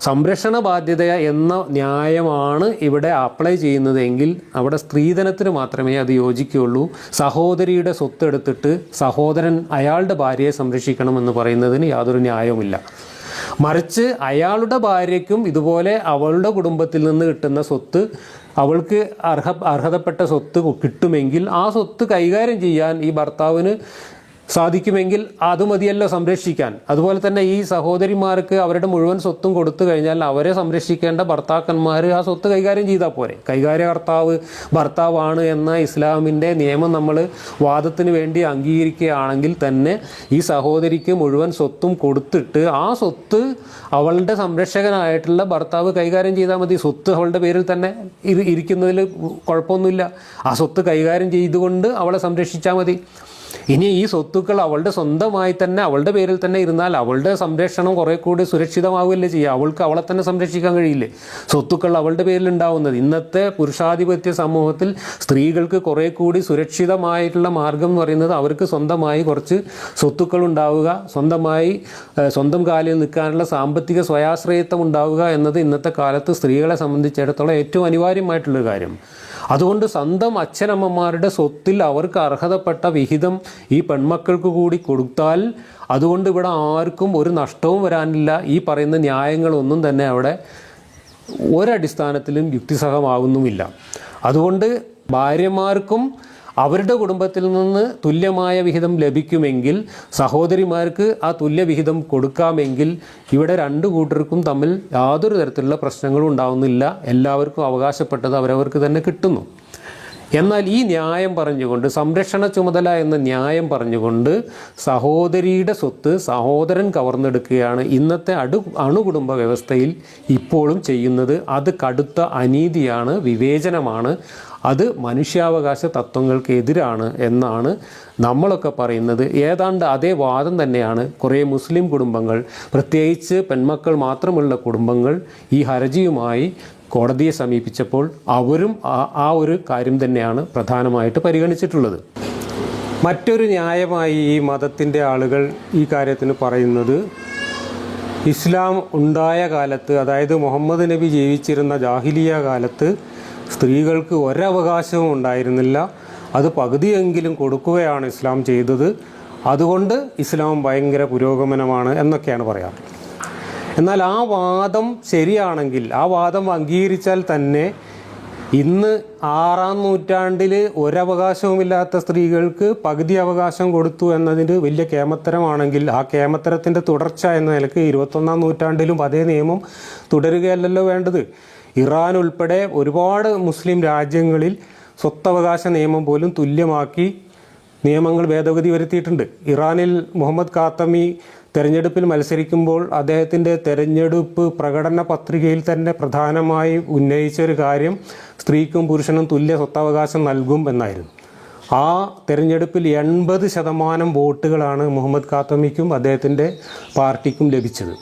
സംരക്ഷണ ബാധ്യത എന്ന ന്യായമാണ് ഇവിടെ അപ്ലൈ ചെയ്യുന്നതെങ്കിൽ അവിടെ സ്ത്രീധനത്തിന് മാത്രമേ അത് യോജിക്കുകയുള്ളൂ. സഹോദരിയുടെ സ്വത്ത് എടുത്തിട്ട് സഹോദരൻ അയാളുടെ ഭാര്യയെ സംരക്ഷിക്കണമെന്ന് പറയുന്നതിന് യാതൊരു ന്യായവുമില്ല. മറിച്ച് അയാളുടെ ഭാര്യയ്ക്കും ഇതുപോലെ അവളുടെ കുടുംബത്തിൽ നിന്ന് കിട്ടുന്ന സ്വത്ത്, അവൾക്ക് അർഹതപ്പെട്ട സ്വത്ത് കിട്ടുമെങ്കിൽ ആ സ്വത്ത് കൈകാര്യം ചെയ്യാൻ ഈ ഭർത്താവിന് സാധിക്കുമെങ്കിൽ അത് മതിയല്ലോ സംരക്ഷിക്കാൻ. അതുപോലെ തന്നെ ഈ സഹോദരിമാർക്ക് അവരുടെ മുഴുവൻ സ്വത്തും കൊടുത്തു കഴിഞ്ഞാൽ അവരെ സംരക്ഷിക്കേണ്ട ഭർത്താക്കന്മാർ ആ സ്വത്ത് കൈകാര്യം ചെയ്താൽ പോരെ. കൈകാര്യകർത്താവ് ഭർത്താവാണ് എന്ന ഇസ്ലാമിൻ്റെ നിയമം നമ്മൾ വാദത്തിന് വേണ്ടി അംഗീകരിക്കുകയാണെങ്കിൽ തന്നെ ഈ സഹോദരിക്ക് മുഴുവൻ സ്വത്തും കൊടുത്തിട്ട് ആ സ്വത്ത് അവളുടെ സംരക്ഷകനായിട്ടുള്ള ഭർത്താവ് കൈകാര്യം ചെയ്താൽ മതി. സ്വത്ത് അവളുടെ പേരിൽ തന്നെ ഇരിക്കുന്നതിൽ കുഴപ്പമൊന്നുമില്ല. ആ സ്വത്ത് കൈകാര്യം ചെയ്തുകൊണ്ട് അവളെ സംരക്ഷിച്ചാൽ മതി. ഇനി ഈ സ്വത്തുക്കൾ അവളുടെ സ്വന്തമായി തന്നെ അവളുടെ പേരിൽ തന്നെ ഇരുന്നാൽ അവളുടെ സംരക്ഷണം കുറേ കൂടി സുരക്ഷിതമാവുകയല്ലേ ചെയ്യുക. അവൾക്ക് അവളെ തന്നെ സംരക്ഷിക്കാൻ കഴിയില്ലേ? സ്വത്തുക്കൾ അവളുടെ പേരിൽ ഉണ്ടാവുന്നത്. ഇന്നത്തെ പുരുഷാധിപത്യ സമൂഹത്തിൽ സ്ത്രീകൾക്ക് കുറേ കൂടി സുരക്ഷിതമായിട്ടുള്ള മാർഗം എന്ന് പറയുന്നത് അവർക്ക് സ്വന്തമായി കുറച്ച് സ്വത്തുക്കൾ ഉണ്ടാവുക, സ്വന്തം കാലിൽ നിൽക്കാനുള്ള സാമ്പത്തിക സ്വയാശ്രയത്വം ഉണ്ടാവുക എന്നത് ഇന്നത്തെ കാലത്ത് സ്ത്രീകളെ സംബന്ധിച്ചിടത്തോളം ഏറ്റവും അനിവാര്യമായിട്ടുള്ളൊരു കാര്യം. അതുകൊണ്ട് സ്വന്തം അച്ഛനമ്മമാരുടെ സ്വത്തിൽ അവർക്ക് അർഹതപ്പെട്ട വിഹിതം ഈ പെൺമക്കൾക്ക് കൂടി കൊടുത്താൽ അതുകൊണ്ട് ഇവിടെ ആർക്കും ഒരു നഷ്ടവും വരാനില്ല. ഈ പറയുന്ന ന്യായങ്ങളൊന്നും തന്നെ അവിടെ ഒരടിസ്ഥാനത്തിലും യുക്തിസഹമാകുന്നുമില്ല. അതുകൊണ്ട് ഭാര്യമാർക്കും അവരുടെ കുടുംബത്തിൽ നിന്ന് തുല്യമായ വിഹിതം ലഭിക്കുമെങ്കിൽ സഹോദരിമാർക്ക് ആ തുല്യവിഹിതം കൊടുക്കാമെങ്കിൽ ഇവിടെ രണ്ടു കൂട്ടർക്കും തമ്മിൽ യാതൊരു തരത്തിലുള്ള പ്രശ്നങ്ങളും ഉണ്ടാവുന്നില്ല. എല്ലാവർക്കും അവകാശപ്പെട്ടത് അവരവർക്ക് തന്നെ കിട്ടുന്നു. എന്നാൽ ഈ ന്യായം പറഞ്ഞുകൊണ്ട്, സംരക്ഷണ ചുമതല എന്ന ന്യായം പറഞ്ഞുകൊണ്ട് സഹോദരിയുടെ സ്വത്ത് സഹോദരൻ കവർന്നെടുക്കുകയാണ് ഇന്നത്തെ അണുകുടുംബ വ്യവസ്ഥയിൽ ഇപ്പോഴും ചെയ്യുന്നത്. അത് കടുത്ത അനീതിയാണ്, വിവേചനമാണ്. അത് മനുഷ്യാവകാശ തത്വങ്ങൾക്കെതിരാണ് എന്നാണ് നമ്മളൊക്കെ പറയുന്നത്. ഏതാണ്ട് അതേ വാദം തന്നെയാണ് കുറേ മുസ്ലിം കുടുംബങ്ങൾ, പ്രത്യേകിച്ച് പെൺമക്കൾ മാത്രമുള്ള കുടുംബങ്ങൾ ഈ ഹർജിയുമായി കോടതിയെ സമീപിച്ചപ്പോൾ അവരും ആ ഒരു കാര്യം തന്നെയാണ് പ്രധാനമായിട്ട് പരിഗണിച്ചിട്ടുള്ളത്. മറ്റൊരു ന്യായമായി ഈ മതത്തിൻ്റെ ആളുകൾ ഈ കാര്യത്തിന് പറയുന്നത്, ഇസ്ലാം ഉണ്ടായ കാലത്ത്, അതായത് മുഹമ്മദ് നബി ജീവിച്ചിരുന്ന ജാഹിലിയ കാലത്ത് സ്ത്രീകൾക്ക് ഒരവകാശവും ഉണ്ടായിരുന്നില്ല. അത് പകുതിയെങ്കിലും കൊടുക്കുകയാണ് ഇസ്ലാം ചെയ്തത്. അതുകൊണ്ട് ഇസ്ലാം ഭയങ്കര പുരോഗമനമാണ് എന്നൊക്കെയാണ് പറയാറ്. എന്നാൽ ആ വാദം ശരിയാണെങ്കിൽ, ആ വാദം അംഗീകരിച്ചാൽ തന്നെ ഇന്ന് 6-ാം നൂറ്റാണ്ടിൽ ഒരവകാശവുമില്ലാത്ത സ്ത്രീകൾക്ക് പകുതി അവകാശം കൊടുത്തു എന്നതിന് വലിയ കേമത്തരമാണെങ്കിൽ, ആ കേമത്തരത്തിൻ്റെ തുടർച്ച എന്ന നിലയ്ക്ക് 21-ാം നൂറ്റാണ്ടിലും അതേ നിയമം തുടരുകയല്ലല്ലോ വേണ്ടത്. ഇറാൻ ഉൾപ്പെടെ ഒരുപാട് മുസ്ലിം രാജ്യങ്ങളിൽ സ്വത്തവകാശ നിയമം പോലും തുല്യമാക്കി നിയമങ്ങൾ ഭേദഗതി വരുത്തിയിട്ടുണ്ട്. ഇറാനിൽ മുഹമ്മദ് ഖാത്തമി തെരഞ്ഞെടുപ്പിൽ മത്സരിക്കുമ്പോൾ അദ്ദേഹത്തിൻ്റെ തെരഞ്ഞെടുപ്പ് പ്രകടന പത്രികയിൽ തന്നെ പ്രധാനമായി ഉന്നയിച്ചൊരു കാര്യം സ്ത്രീക്കും പുരുഷനും തുല്യ സ്വത്തവകാശം നൽകും എന്നായിരുന്നു. ആ തെരഞ്ഞെടുപ്പിൽ 80% വോട്ടുകളാണ് മുഹമ്മദ് ഖാത്തമിക്കും അദ്ദേഹത്തിൻ്റെ പാർട്ടിക്കും ലഭിച്ചത്.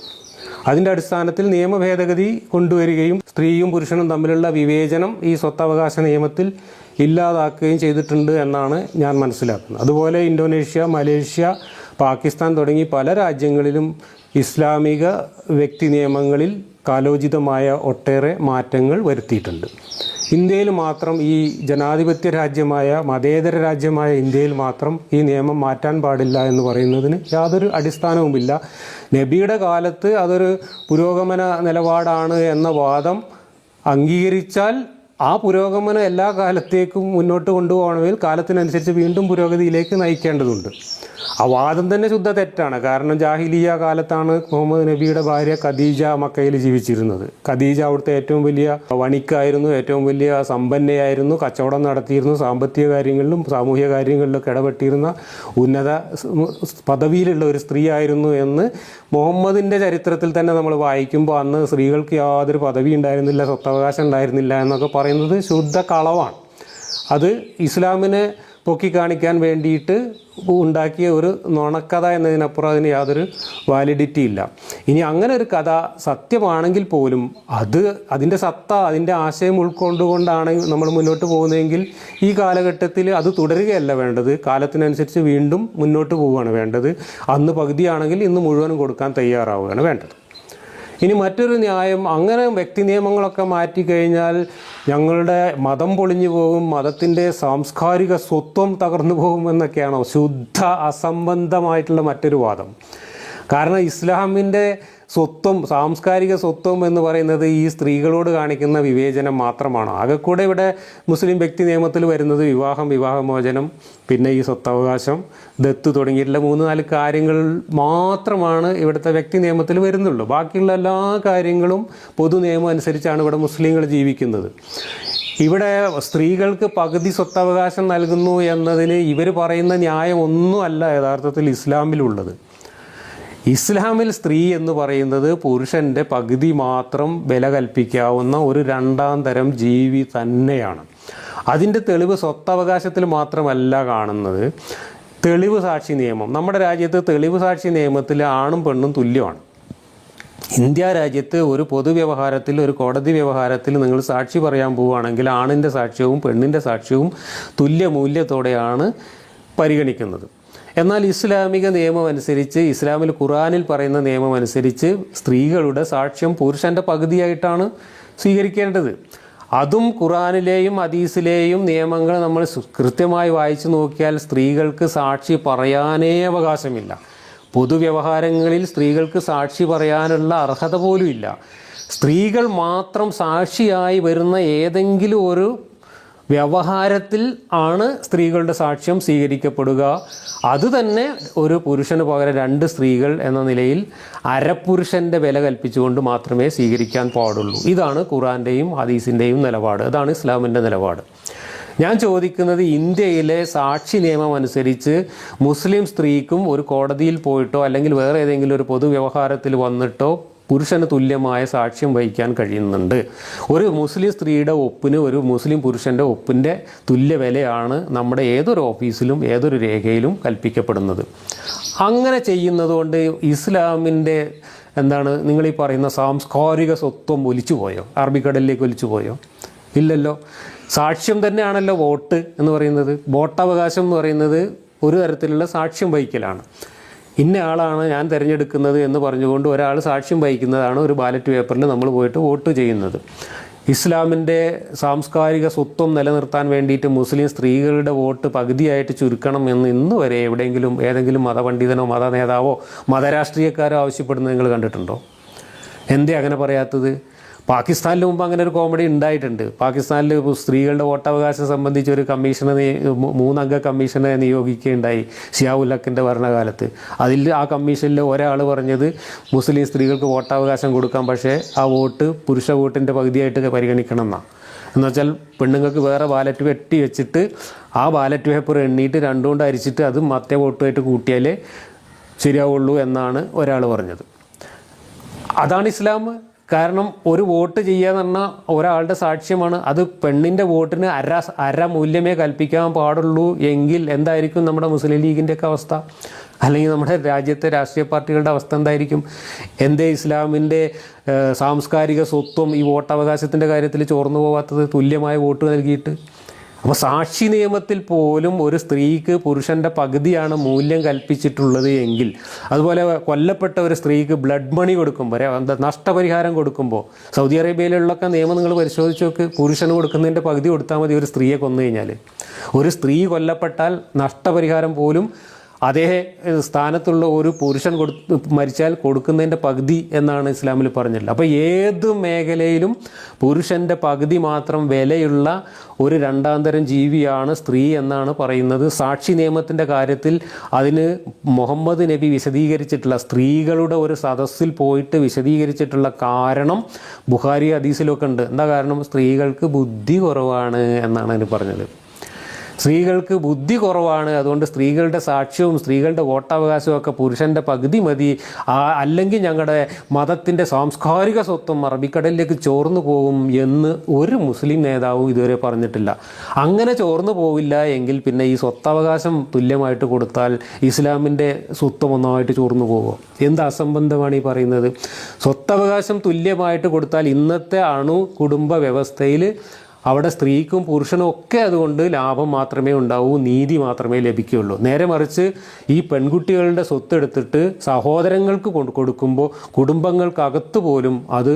അതിൻ്റെ അടിസ്ഥാനത്തിൽ നിയമ ഭേദഗതി കൊണ്ടുവരികയും സ്ത്രീയും പുരുഷനും തമ്മിലുള്ള വിവേചനം ഈ സ്വത്തവകാശ നിയമത്തിൽ ഇല്ലാതാക്കുകയും ചെയ്തിട്ടുണ്ട് എന്നാണ് ഞാൻ മനസ്സിലാക്കുന്നത്. അതുപോലെ ഇന്തോനേഷ്യ, മലേഷ്യ, പാകിസ്ഥാൻ തുടങ്ങി പല രാജ്യങ്ങളിലും ഇസ്ലാമിക വ്യക്തി നിയമങ്ങളിൽ കാലോചിതമായ ഒട്ടേറെ മാറ്റങ്ങൾ വരുത്തിയിട്ടുണ്ട്. ഇന്ത്യയിൽ മാത്രം, ഈ ജനാധിപത്യ രാജ്യമായ മതേതര രാജ്യമായ ഇന്ത്യയിൽ മാത്രം ഈ നിയമം മാറ്റാൻ പാടില്ല എന്ന് പറയുന്നതിന് യാതൊരു അടിസ്ഥാനവുമില്ല. നബിയുടെ കാലത്ത് അതൊരു പുരോഗമന നിലപാടാണ് എന്ന വാദം അംഗീകരിച്ചാൽ ആ പുരോഗമനം എല്ലാ കാലത്തേക്കും മുന്നോട്ട് കൊണ്ടുപോകണമെങ്കിൽ കാലത്തിനനുസരിച്ച് വീണ്ടും പുരോഗതിയിലേക്ക് നയിക്കേണ്ടതുണ്ട്. ആ വാദം തന്നെ ശുദ്ധ തെറ്റാണ്. കാരണം ജാഹിലിയ കാലത്താണ് മുഹമ്മദ് നബിയുടെ ഭാര്യ ഖദീജ മക്കയിൽ ജീവിച്ചിരുന്നത്. ഖദീജ അവിടുത്തെ ഏറ്റവും വലിയ വണിക്കായിരുന്നു, ഏറ്റവും വലിയ സമ്പന്നയായിരുന്നു, കച്ചവടം നടത്തിയിരുന്നു, സാമ്പത്തിക കാര്യങ്ങളിലും സാമൂഹിക കാര്യങ്ങളിലൊക്കെ ഇടപെട്ടിരുന്ന ഉന്നത പദവിയിലുള്ള ഒരു സ്ത്രീ ആയിരുന്നു എന്ന് മുഹമ്മദിൻ്റെ ചരിത്രത്തിൽ തന്നെ നമ്മൾ വായിക്കുമ്പോൾ അന്ന് സ്ത്രീകൾക്ക് യാതൊരു പദവി ഉണ്ടായിരുന്നില്ല, സ്വത്തവകാശം ഉണ്ടായിരുന്നില്ല എന്നൊക്കെ പറയുന്നത് ശുദ്ധ കളവാണ്. അത് ഇസ്ലാമിനെ പൊക്കി കാണിക്കാൻ വേണ്ടിയിട്ട് ഉണ്ടാക്കിയ ഒരു നുണക്കഥ എന്നതിനപ്പുറം അതിന് യാതൊരു വാലിഡിറ്റി ഇല്ല. ഇനി അങ്ങനെ ഒരു കഥ സത്യമാണെങ്കിൽ പോലും അതിൻ്റെ സത്ത, അതിൻ്റെ ആശയം ഉൾക്കൊണ്ടുകൊണ്ടാണ് നമ്മൾ മുന്നോട്ട് പോകുന്നതെങ്കിൽ ഈ കാലഘട്ടത്തിൽ അത് തുടരുകയല്ല വേണ്ടത്. കാലത്തിനനുസരിച്ച് വീണ്ടും മുന്നോട്ട് പോവുകയാണ് വേണ്ടത്. അന്ന് പകുതിയാണെങ്കിൽ ഇന്ന് മുഴുവനും കൊടുക്കാൻ തയ്യാറാവുകയാണ് വേണ്ടത്. ഇനി മറ്റൊരു ന്യായം, അങ്ങനെ വ്യക്തി നിയമങ്ങളൊക്കെ മാറ്റിക്കഴിഞ്ഞാൽ ഞങ്ങളുടെ മതം പൊളിഞ്ഞു പോകും, മതത്തിൻ്റെ സാംസ്കാരിക സ്വത്വം തകർന്നു പോകുമെന്നൊക്കെയാണോ ശുദ്ധ അസംബന്ധമായിട്ടുള്ള മറ്റൊരു വാദം. കാരണം ഇസ്ലാമിൻ്റെ സ്വത്വം, സാംസ്കാരിക സ്വത്വം എന്ന് പറയുന്നത് ഈ സ്ത്രീകളോട് കാണിക്കുന്ന വിവേചനം മാത്രമാണ്. ആകെക്കൂടെ ഇവിടെ മുസ്ലിം വ്യക്തി നിയമത്തിൽ വരുന്നത് വിവാഹം, വിവാഹമോചനം, പിന്നെ ഈ സ്വത്തവകാശം, ദത്ത് തുടങ്ങിയിട്ടുള്ള 3-4 കാര്യങ്ങൾ മാത്രമാണ് ഇവിടുത്തെ വ്യക്തി നിയമത്തിൽ വരുന്നുള്ളൂ. ബാക്കിയുള്ള എല്ലാ കാര്യങ്ങളും പൊതു നിയമം അനുസരിച്ചാണ് ഇവിടെ മുസ്ലിങ്ങൾ ജീവിക്കുന്നത്. ഇവിടെ സ്ത്രീകൾക്ക് പകുതി സ്വത്തവകാശം നൽകുന്നു എന്നതിന് ഇവർ പറയുന്ന ന്യായം ഒന്നുമല്ല യഥാർത്ഥത്തിൽ ഇസ്ലാമിലുള്ളത്. ഇസ്ലാമിൽ സ്ത്രീ എന്ന് പറയുന്നത് പുരുഷൻ്റെ പകുതി മാത്രം വില കൽപ്പിക്കാവുന്ന ഒരു 2ാം തരം ജീവി തന്നെയാണ്. അതിൻ്റെ തെളിവ് സ്വത്തവകാശത്തിൽ മാത്രമല്ല കാണുന്നത്. തെളിവ് സാക്ഷി നിയമം, നമ്മുടെ രാജ്യത്ത് തെളിവ് സാക്ഷി നിയമത്തിൽ ആണും പെണ്ണും തുല്യമാണ്. ഇന്ത്യ രാജ്യത്ത് ഒരു പൊതുവ്യവഹാരത്തിൽ, ഒരു കോടതി വ്യവഹാരത്തിൽ നിങ്ങൾ സാക്ഷി പറയാൻ പോവുകയാണെങ്കിൽ ആണിൻ്റെ സാക്ഷ്യവും പെണ്ണിൻ്റെ സാക്ഷ്യവും തുല്യമൂല്യത്തോടെയാണ് പരിഗണിക്കുന്നത്. എന്നാൽ ഇസ്ലാമിക നിയമം അനുസരിച്ച്, ഇസ്ലാമിൽ ഖുർആനിൽ പറയുന്ന നിയമം അനുസരിച്ച് സ്ത്രീകളുടെ സാക്ഷ്യം പുരുഷൻ്റെ പകുതിയായിട്ടാണ് സ്വീകരിക്കേണ്ടത്. അതും ഖുർആനിലെയും ഹദീസിലെയും നിയമങ്ങൾ നമ്മൾ കൃത്യമായി വായിച്ചു നോക്കിയാൽ സ്ത്രീകൾക്ക് സാക്ഷി പറയാനേ അവകാശമില്ല. പൊതുവ്യവഹാരങ്ങളിൽ സ്ത്രീകൾക്ക് സാക്ഷി പറയാനുള്ള അർഹത പോലും ഇല്ല. സ്ത്രീകൾ മാത്രം സാക്ഷിയായി വരുന്ന ഏതെങ്കിലും ഒരു വ്യവഹാരത്തിൽ ആണ് സ്ത്രീകളുടെ സാക്ഷ്യം സ്വീകരിക്കപ്പെടുക. അതുതന്നെ ഒരു പുരുഷന് പകരം 2 സ്ത്രീകൾ എന്ന നിലയിൽ അരപ്പുരുഷൻ്റെ വില കൽപ്പിച്ചുകൊണ്ട് മാത്രമേ സ്വീകരിക്കാൻ പാടുള്ളൂ. ഇതാണ് ഖുർആൻ്റെയും ഹദീസിൻ്റെയും നിലപാട്. അതാണ് ഇസ്ലാമിൻ്റെ നിലപാട്. ഞാൻ ചോദിക്കുന്നത്, ഇന്ത്യയിലെ സാക്ഷി നിയമം അനുസരിച്ച് മുസ്ലിം സ്ത്രീക്കും ഒരു കോടതിയിൽ പോയിട്ടോ അല്ലെങ്കിൽ വേറെ ഏതെങ്കിലും ഒരു പൊതുവ്യവഹാരത്തിൽ വന്നിട്ടോ പുരുഷന് തുല്യമായ സാക്ഷ്യം വഹിക്കാൻ കഴിയുന്നുണ്ട്. ഒരു മുസ്ലിം സ്ത്രീയുടെ ഒപ്പിന് ഒരു മുസ്ലിം പുരുഷൻ്റെ ഒപ്പിൻ്റെ തുല്യ വിലയാണ് നമ്മുടെ ഏതൊരു ഓഫീസിലും ഏതൊരു രേഖയിലും കൽപ്പിക്കപ്പെടുന്നത്. അങ്ങനെ ചെയ്യുന്നതുകൊണ്ട് ഇസ്ലാമിൻ്റെ നിങ്ങളീ പറയുന്ന സാംസ്കാരിക സ്വത്വം ഒലിച്ചു പോയോ? അറബിക്കടലിലേക്ക് ഒലിച്ചു പോയോ? ഇല്ലല്ലോ. സാക്ഷ്യം തന്നെയാണല്ലോ വോട്ട് എന്ന് പറയുന്നത്. വോട്ടവകാശം എന്ന് പറയുന്നത് ഒരു തരത്തിലുള്ള സാക്ഷ്യം വഹിക്കലാണ്. ഇന്ന ആളാണ് ഞാൻ തിരഞ്ഞെടുക്കുന്നത് എന്ന് പറഞ്ഞുകൊണ്ട് ഒരാൾ സാക്ഷ്യം വഹിക്കുന്നതാണ് ഒരു ബാലറ്റ് പേപ്പറിൽ നമ്മൾ പോയിട്ട് വോട്ട് ചെയ്യുന്നത്. ഇസ്ലാമിൻ്റെ സാംസ്കാരിക സ്വത്വം നിലനിർത്താൻ വേണ്ടിയിട്ട് മുസ്ലിം സ്ത്രീകളുടെ വോട്ട് പകുതിയായിട്ട് ചുരുക്കണം എന്ന് ഇന്ന് വരെ എവിടെയെങ്കിലും ഏതെങ്കിലും മതപണ്ഡിതനോ മത നേതാവോ മതരാഷ്ട്രീയക്കാരോ ആവശ്യപ്പെടുന്നത് നിങ്ങൾ കണ്ടിട്ടുണ്ടോ? എന്തേ അങ്ങനെ പറയാത്തത്? പാകിസ്ഥാനിൽ മുമ്പ് അങ്ങനെ ഒരു കോമഡി ഉണ്ടായിട്ടുണ്ട്. പാകിസ്ഥാനിൽ സ്ത്രീകളുടെ വോട്ടവകാശം സംബന്ധിച്ച് ഒരു കമ്മീഷനെ 3 അംഗ കമ്മീഷനെ നിയോഗിക്കുകയുണ്ടായി സിയാഉൽ ഹക്കിൻ്റെ ഭരണകാലത്ത്. അതിൽ ആ കമ്മീഷനിൽ ഒരാൾ പറഞ്ഞത് മുസ്ലിം സ്ത്രീകൾക്ക് വോട്ടവകാശം കൊടുക്കാം, പക്ഷേ ആ വോട്ട് പുരുഷ വോട്ടിൻ്റെ പകുതിയായിട്ട് പരിഗണിക്കണം എന്നാണ്. എന്നുവെച്ചാൽ പെണ്ണുങ്ങൾക്ക് വേറെ ബാലറ്റ് വെട്ടി വെച്ചിട്ട് ആ ബാലറ്റ് പേപ്പർ എണ്ണിയിട്ട് 2 കൊണ്ട് അരിച്ചിട്ട് അത് മറ്റേ വോട്ടുമായിട്ട് കൂട്ടിയാലേ ശരിയാവുള്ളൂ എന്നാണ് ഒരാൾ പറഞ്ഞത്. അതാണ് ഇസ്ലാം. കാരണം ഒരു വോട്ട് ചെയ്യാന്ന് പറഞ്ഞാൽ ഒരാളുടെ സാക്ഷ്യമാണ്. അത് പെണ്ണിൻ്റെ വോട്ടിന് അര മൂല്യമേ കൽപ്പിക്കാൻ പാടുള്ളൂ എങ്കിൽ എന്തായിരിക്കും നമ്മുടെ മുസ്ലിം ലീഗിൻ്റെയൊക്കെ അവസ്ഥ? അല്ലെങ്കിൽ നമ്മുടെ രാജ്യത്തെ രാഷ്ട്രീയ പാർട്ടികളുടെ അവസ്ഥ എന്തായിരിക്കും? എന്തേ ഇസ്ലാമിൻ്റെ സാംസ്കാരിക സ്വത്വം ഈ വോട്ടവകാശത്തിൻ്റെ കാര്യത്തിൽ ചോർന്നു പോകാത്തത്, തുല്യമായ വോട്ട് നൽകിയിട്ട്? അപ്പോൾ സാക്ഷി നിയമത്തിൽ പോലും ഒരു സ്ത്രീക്ക് പുരുഷൻ്റെ പകുതിയാണ് മൂല്യം കൽപ്പിച്ചിട്ടുള്ളത് എങ്കിൽ, അതുപോലെ കൊല്ലപ്പെട്ട ഒരു സ്ത്രീക്ക് ബ്ലഡ് മണി കൊടുക്കുമ്പോൾ, നഷ്ടപരിഹാരം കൊടുക്കുമ്പോൾ, സൗദി അറേബ്യയിലുള്ളൊക്കെ നിയമം നിങ്ങൾ പരിശോധിച്ച് നോക്ക്. പുരുഷന് കൊടുക്കുന്നതിൻ്റെ പകുതി കൊടുത്താൽ മതി ഒരു സ്ത്രീയെ കൊന്നു കഴിഞ്ഞാൽ. ഒരു സ്ത്രീ കൊല്ലപ്പെട്ടാൽ നഷ്ടപരിഹാരം പോലും അതേ സ്ഥാനത്തുള്ള ഒരു പുരുഷൻ മരിച്ചാൽ കൊടുക്കുന്നതിൻ്റെ പകുതി എന്നാണ് ഇസ്ലാമിൽ പറഞ്ഞിട്ടുള്ളത്. അപ്പോൾ ഏത് മേഖലയിലും പുരുഷൻ്റെ പകുതി മാത്രം വിലയുള്ള ഒരു രണ്ടാന്തരം ജീവിയാണ് സ്ത്രീ എന്നാണ് പറയുന്നത്. സാക്ഷി നിയമത്തിൻ്റെ കാര്യത്തിൽ അതിന് മുഹമ്മദ് നബി വിശദീകരിച്ചിട്ടുള്ള, സ്ത്രീകളുടെ ഒരു സദസ്സിൽ പോയിട്ട് വിശദീകരിച്ചിട്ടുള്ള കാരണം ബുഖാരി ഹദീസിലൊക്കെ ഉണ്ട്. എന്താ കാരണം? സ്ത്രീകൾക്ക് ബുദ്ധി കുറവാണ് എന്നാണ് അതിന് പറഞ്ഞത്. സ്ത്രീകൾക്ക് ബുദ്ധി കുറവാണ്, അതുകൊണ്ട് സ്ത്രീകളുടെ സാക്ഷ്യവും സ്ത്രീകളുടെ വോട്ടവകാശവും ഒക്കെ പുരുഷൻ്റെ പകുതി മതി, അല്ലെങ്കിൽ ഞങ്ങളുടെ മതത്തിൻ്റെ സാംസ്കാരിക സ്വത്വം അറബിക്കടലിലേക്ക് ചോർന്നു പോകും എന്ന് ഒരു മുസ്ലിം നേതാവും ഇതുവരെ പറഞ്ഞിട്ടില്ല. അങ്ങനെ ചോർന്നു പോവില്ല എങ്കിൽ പിന്നെ ഈ സ്വത്തവകാശം തുല്യമായിട്ട് കൊടുത്താൽ ഇസ്ലാമിൻ്റെ സ്വത്വം ഒന്നായിട്ട് ചോർന്നു പോകുമോ? എന്ത് അസംബന്ധമാണ് ഈ പറയുന്നത്? സ്വത്തവകാശം തുല്യമായിട്ട് കൊടുത്താൽ ഇന്നത്തെ കുടുംബ വ്യവസ്ഥയിൽ അവിടെ സ്ത്രീക്കും പുരുഷനും ഒക്കെ അതുകൊണ്ട് ലാഭം മാത്രമേ ഉണ്ടാവൂ, നീതി മാത്രമേ ലഭിക്കുകയുള്ളൂ. നേരെ മറിച്ച് ഈ പെൺകുട്ടികളുടെ സ്വത്ത് എടുത്തിട്ട് സഹോദരങ്ങൾക്ക് കൊടുക്കുമ്പോൾ കുടുംബങ്ങൾക്കകത്ത് പോലും അത്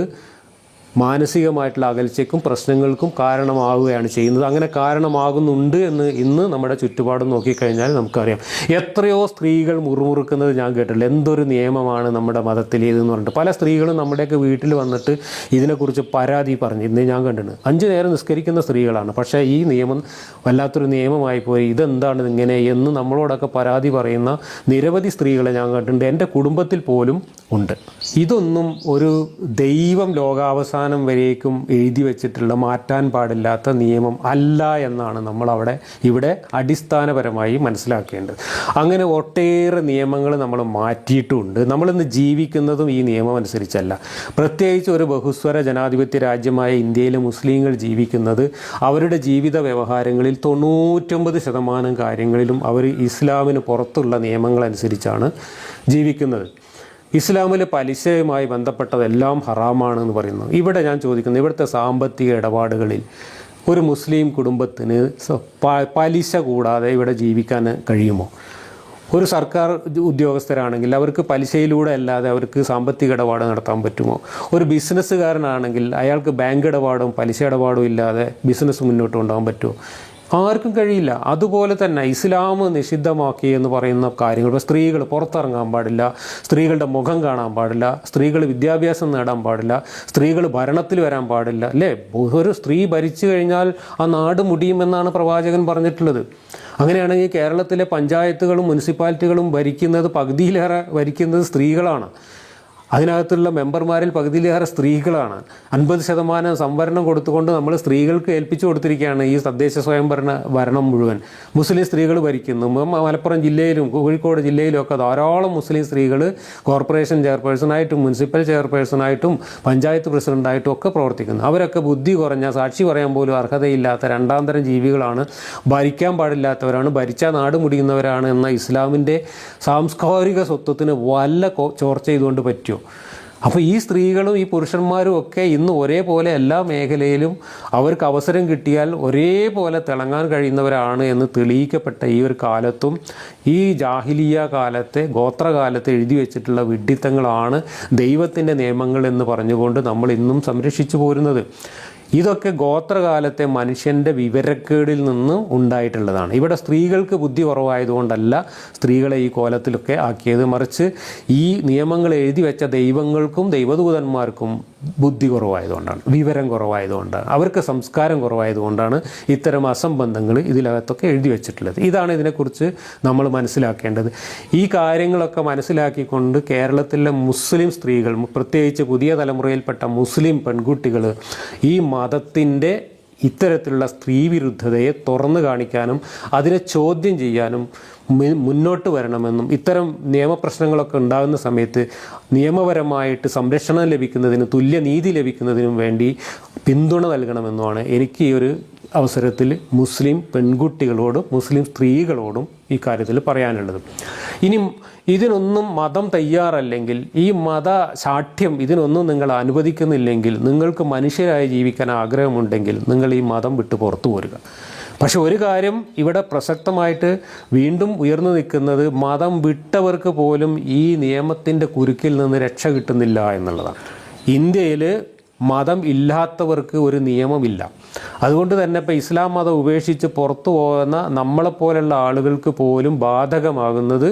മാനസികമായിട്ടുള്ള അകൽച്ചയ്ക്കും പ്രശ്നങ്ങൾക്കും കാരണമാവുകയാണ് ചെയ്യുന്നത്. അങ്ങനെ കാരണമാകുന്നുണ്ട് എന്ന് ഇന്ന് നമ്മുടെ ചുറ്റുപാടും നോക്കിക്കഴിഞ്ഞാൽ നമുക്കറിയാം. എത്രയോ സ്ത്രീകൾ മുറുമുറുക്കുന്നത് ഞാൻ കേട്ടിട്ടില്ല. എന്തൊരു നിയമമാണ് നമ്മുടെ മതത്തിലേതെന്ന് പറഞ്ഞിട്ട് പല സ്ത്രീകളും നമ്മുടെയൊക്കെ വീട്ടിൽ വന്നിട്ട് ഇതിനെക്കുറിച്ച് പരാതി പറഞ്ഞു. ഇന്ന് ഞാൻ കണ്ടിട്ടുണ്ട്. 5 നേരം നിസ്കരിക്കുന്ന സ്ത്രീകളാണ്, പക്ഷേ ഈ നിയമം വല്ലാത്തൊരു നിയമമായി പോയി, ഇതെന്താണ് ഇങ്ങനെ എന്ന് നമ്മളോടൊക്കെ പരാതി പറയുന്ന നിരവധി സ്ത്രീകളെ ഞാൻ കണ്ടിട്ടുണ്ട്. എൻ്റെ കുടുംബത്തിൽ പോലും ഉണ്ട്. ഇതൊന്നും ഒരു ദൈവം ലോകാവസാനം വരേക്കും എഴുതി വെച്ചിട്ടുള്ള മാറ്റാൻ പാടില്ലാത്ത നിയമം അല്ല എന്നാണ് ഇവിടെ അടിസ്ഥാനപരമായി മനസ്സിലാക്കേണ്ടത്. അങ്ങനെ ഒട്ടേറെ നിയമങ്ങൾ നമ്മൾ മാറ്റിയിട്ടുമുണ്ട്. നമ്മളിന്ന് ജീവിക്കുന്നതും ഈ നിയമം അനുസരിച്ചല്ല. പ്രത്യേകിച്ച് ഒരു ബഹുസ്വര ജനാധിപത്യ രാജ്യമായ ഇന്ത്യയിലെ മുസ്ലിങ്ങൾ ജീവിക്കുന്നത് അവരുടെ ജീവിത വ്യവഹാരങ്ങളിൽ 99% കാര്യങ്ങളിലും അവർ ഇസ്ലാമിന് പുറത്തുള്ള നിയമങ്ങളനുസരിച്ചാണ് ജീവിക്കുന്നത്. ഇസ്ലാമിൽ പലിശയുമായി ബന്ധപ്പെട്ടതെല്ലാം ഹറാമാണെന്ന് പറയുന്നു. ഇവിടെ ഞാൻ ചോദിക്കുന്നത്, ഇവിടുത്തെ സാമ്പത്തിക ഇടപാടുകളിൽ ഒരു മുസ്ലിം കുടുംബത്തിന് പലിശ കൂടാതെ ഇവിടെ ജീവിക്കാൻ കഴിയുമോ? ഒരു സർക്കാർ ഉദ്യോഗസ്ഥരാണെങ്കിൽ അവർക്ക് പലിശയിലൂടെ അല്ലാതെ അവർക്ക് സാമ്പത്തിക ഇടപാട് നടത്താൻ പറ്റുമോ? ഒരു ബിസിനസ്സുകാരനാണെങ്കിൽ അയാൾക്ക് ബാങ്ക് ഇടപാടും പലിശ ഇടപാടും ഇല്ലാതെ ബിസിനസ് മുന്നോട്ട് കൊണ്ടുപോകാൻ പറ്റുമോ? ആർക്കും കഴിയില്ല. അതുപോലെ തന്നെ ഇസ്ലാം നിഷിദ്ധമാക്കി എന്ന് പറയുന്ന കാര്യങ്ങൾ, ഇപ്പോൾ സ്ത്രീകൾ പുറത്തിറങ്ങാൻ പാടില്ല, സ്ത്രീകളുടെ മുഖം കാണാൻ പാടില്ല, സ്ത്രീകൾ വിദ്യാഭ്യാസം നേടാൻ പാടില്ല, സ്ത്രീകൾ ഭരണത്തിൽ വരാൻ പാടില്ല, അല്ലേ? ഒരു സ്ത്രീ ഭരിച്ചു കഴിഞ്ഞാൽ ആ നാട് മുടിയുമെന്നാണ് പ്രവാചകൻ പറഞ്ഞിട്ടുള്ളത്. അങ്ങനെയാണെങ്കിൽ കേരളത്തിലെ പഞ്ചായത്തുകളും മുനിസിപ്പാലിറ്റികളും പകുതിയിലേറെ ഭരിക്കുന്നത് സ്ത്രീകളാണ്. അതിനകത്തുള്ള മെമ്പർമാരിൽ പകുതിയിലേറെ സ്ത്രീകളാണ്. 50% സംവരണം കൊടുത്തുകൊണ്ട് നമ്മൾ സ്ത്രീകൾക്ക് ഏൽപ്പിച്ചു കൊടുത്തിരിക്കുകയാണ് ഈ തദ്ദേശ സ്വയംഭരണ ഭരണം മുഴുവൻ. മുസ്ലിം സ്ത്രീകൾ ഭരിക്കുന്നു. മലപ്പുറം ജില്ലയിലും കോഴിക്കോട് ജില്ലയിലും ഒക്കെ ധാരാളം മുസ്ലിം സ്ത്രീകൾ കോർപ്പറേഷൻ ചെയർപേഴ്സണായിട്ടും മുനിസിപ്പൽ ചെയർപേഴ്സണായിട്ടും പഞ്ചായത്ത് പ്രസിഡൻ്റായിട്ടും ഒക്കെ പ്രവർത്തിക്കുന്നു. അവരൊക്കെ ബുദ്ധി കുറഞ്ഞ, സാക്ഷി പറയാൻ പോലും അർഹതയില്ലാത്ത രണ്ടാന്തരം ജീവികളാണ്, ഭരിക്കാൻ പാടില്ലാത്തവരാണ്, ഭരിച്ചാൽ നാട് മുടിയുന്നവരാണ് എന്ന ഇസ്ലാമിൻ്റെ സാംസ്കാരിക സ്വത്വത്തിന് വല്ല ചോർച്ച ചെയ്തുകൊണ്ട് പറ്റുമോ? അപ്പോൾ ഈ സ്ത്രീകളും ഈ പുരുഷന്മാരും ഒക്കെ ഇന്ന് ഒരേപോലെ എല്ലാ മേഖലയിലും അവർക്ക് അവസരം കിട്ടിയാൽ ഒരേപോലെ തിളങ്ങാൻ കഴിയുന്നവരാണ് എന്ന് തെളിയിക്കപ്പെട്ട ഈ ഒരു കാലത്തും ഈ ജാഹിലിയ കാലത്തെ ഗോത്രകാലത്ത് എഴുതി വെച്ചിട്ടുള്ള വിഡ്ഢിത്തങ്ങളാണ് ദൈവത്തിൻ്റെ നിയമങ്ങൾ എന്ന് പറഞ്ഞുകൊണ്ട് നമ്മൾ ഇന്നും സംരക്ഷിച്ചു പോരുന്നത്. ഇതൊക്കെ ഗോത്രകാലത്തെ മനുഷ്യൻ്റെ വിവരക്കേടിൽ നിന്ന് ഉണ്ടായിട്ടുള്ളതാണ്. ഇവിടെ സ്ത്രീകൾക്ക് ബുദ്ധി കുറവായതുകൊണ്ടല്ല സ്ത്രീകളെ ഈ കോലത്തിലൊക്കെ ആക്കിയത്, മറിച്ച് ഈ നിയമങ്ങൾ എഴുതി വെച്ച ദൈവങ്ങൾക്കും ദൈവദൂതന്മാർക്കും ബുദ്ധി കുറവായതുകൊണ്ടാണ്, വിവരം കുറവായതുകൊണ്ടാണ്, അവർക്ക് സംസ്കാരം കുറവായതുകൊണ്ടാണ് ഇത്തരം അസംബന്ധങ്ങൾ ഇതിനകത്തൊക്കെ എഴുതി വെച്ചിട്ടുള്ളത്. ഇതാണ് ഇതിനെക്കുറിച്ച് നമ്മൾ മനസ്സിലാക്കേണ്ടത്. ഈ കാര്യങ്ങളൊക്കെ മനസ്സിലാക്കിക്കൊണ്ട് കേരളത്തിലെ മുസ്ലിം സ്ത്രീകൾ, പ്രത്യേകിച്ച് പുതിയ തലമുറയിൽപ്പെട്ട മുസ്ലിം പെൺകുട്ടികൾ ഈ മതത്തിൻ്റെ ഇത്തരത്തിലുള്ള സ്ത്രീവിരുദ്ധതയെ തുറന്നു കാണിക്കാനും അതിനെ ചോദ്യം ചെയ്യാനും മുന്നോട്ട് വരണമെന്നും ഇത്തരം നിയമപ്രശ്നങ്ങളൊക്കെ ഉണ്ടാകുന്ന സമയത്ത് നിയമപരമായിട്ട് സംരക്ഷണം ലഭിക്കുന്നതിനും തുല്യനീതി ലഭിക്കുന്നതിനും വേണ്ടി പിന്തുണ നൽകണമെന്നുമാണ് എനിക്ക് ഈ ഒരു അവസരത്തിൽ മുസ്ലിം പെൺകുട്ടികളോടും മുസ്ലിം സ്ത്രീകളോടും ഈ കാര്യത്തിൽ പറയാനുള്ളത്. ഇനി ഇതിനൊന്നും മതം തയ്യാറല്ലെങ്കിൽ, ഈ മത ശാഠ്യം ഇതിനൊന്നും നിങ്ങൾ അനുവദിക്കുന്നില്ലെങ്കിൽ, നിങ്ങൾക്ക് മനുഷ്യരായി ജീവിക്കാൻ ആഗ്രഹമുണ്ടെങ്കിൽ നിങ്ങൾ ഈ മതം വിട്ട് പുറത്തു പോരുക. പക്ഷെ ഒരു കാര്യം ഇവിടെ പ്രസക്തമായിട്ട് വീണ്ടും ഉയർന്നു നിൽക്കുന്നത്, മതം വിട്ടവർക്ക് പോലും ഈ നിയമത്തിൻ്റെ കുരുക്കിൽ നിന്ന് രക്ഷ കിട്ടുന്നില്ല എന്നുള്ളതാണ്. ഇന്ത്യയിൽ മതം ഇല്ലാത്തവർക്ക് ഒരു നിയമമില്ല. അതുകൊണ്ട് തന്നെ ഇപ്പോൾ ഇസ്ലാം മതം ഉപേക്ഷിച്ച് പുറത്തു പോകുന്ന നമ്മളെപ്പോലുള്ള ആളുകൾക്ക് പോലും ബാധകമാകുന്നത്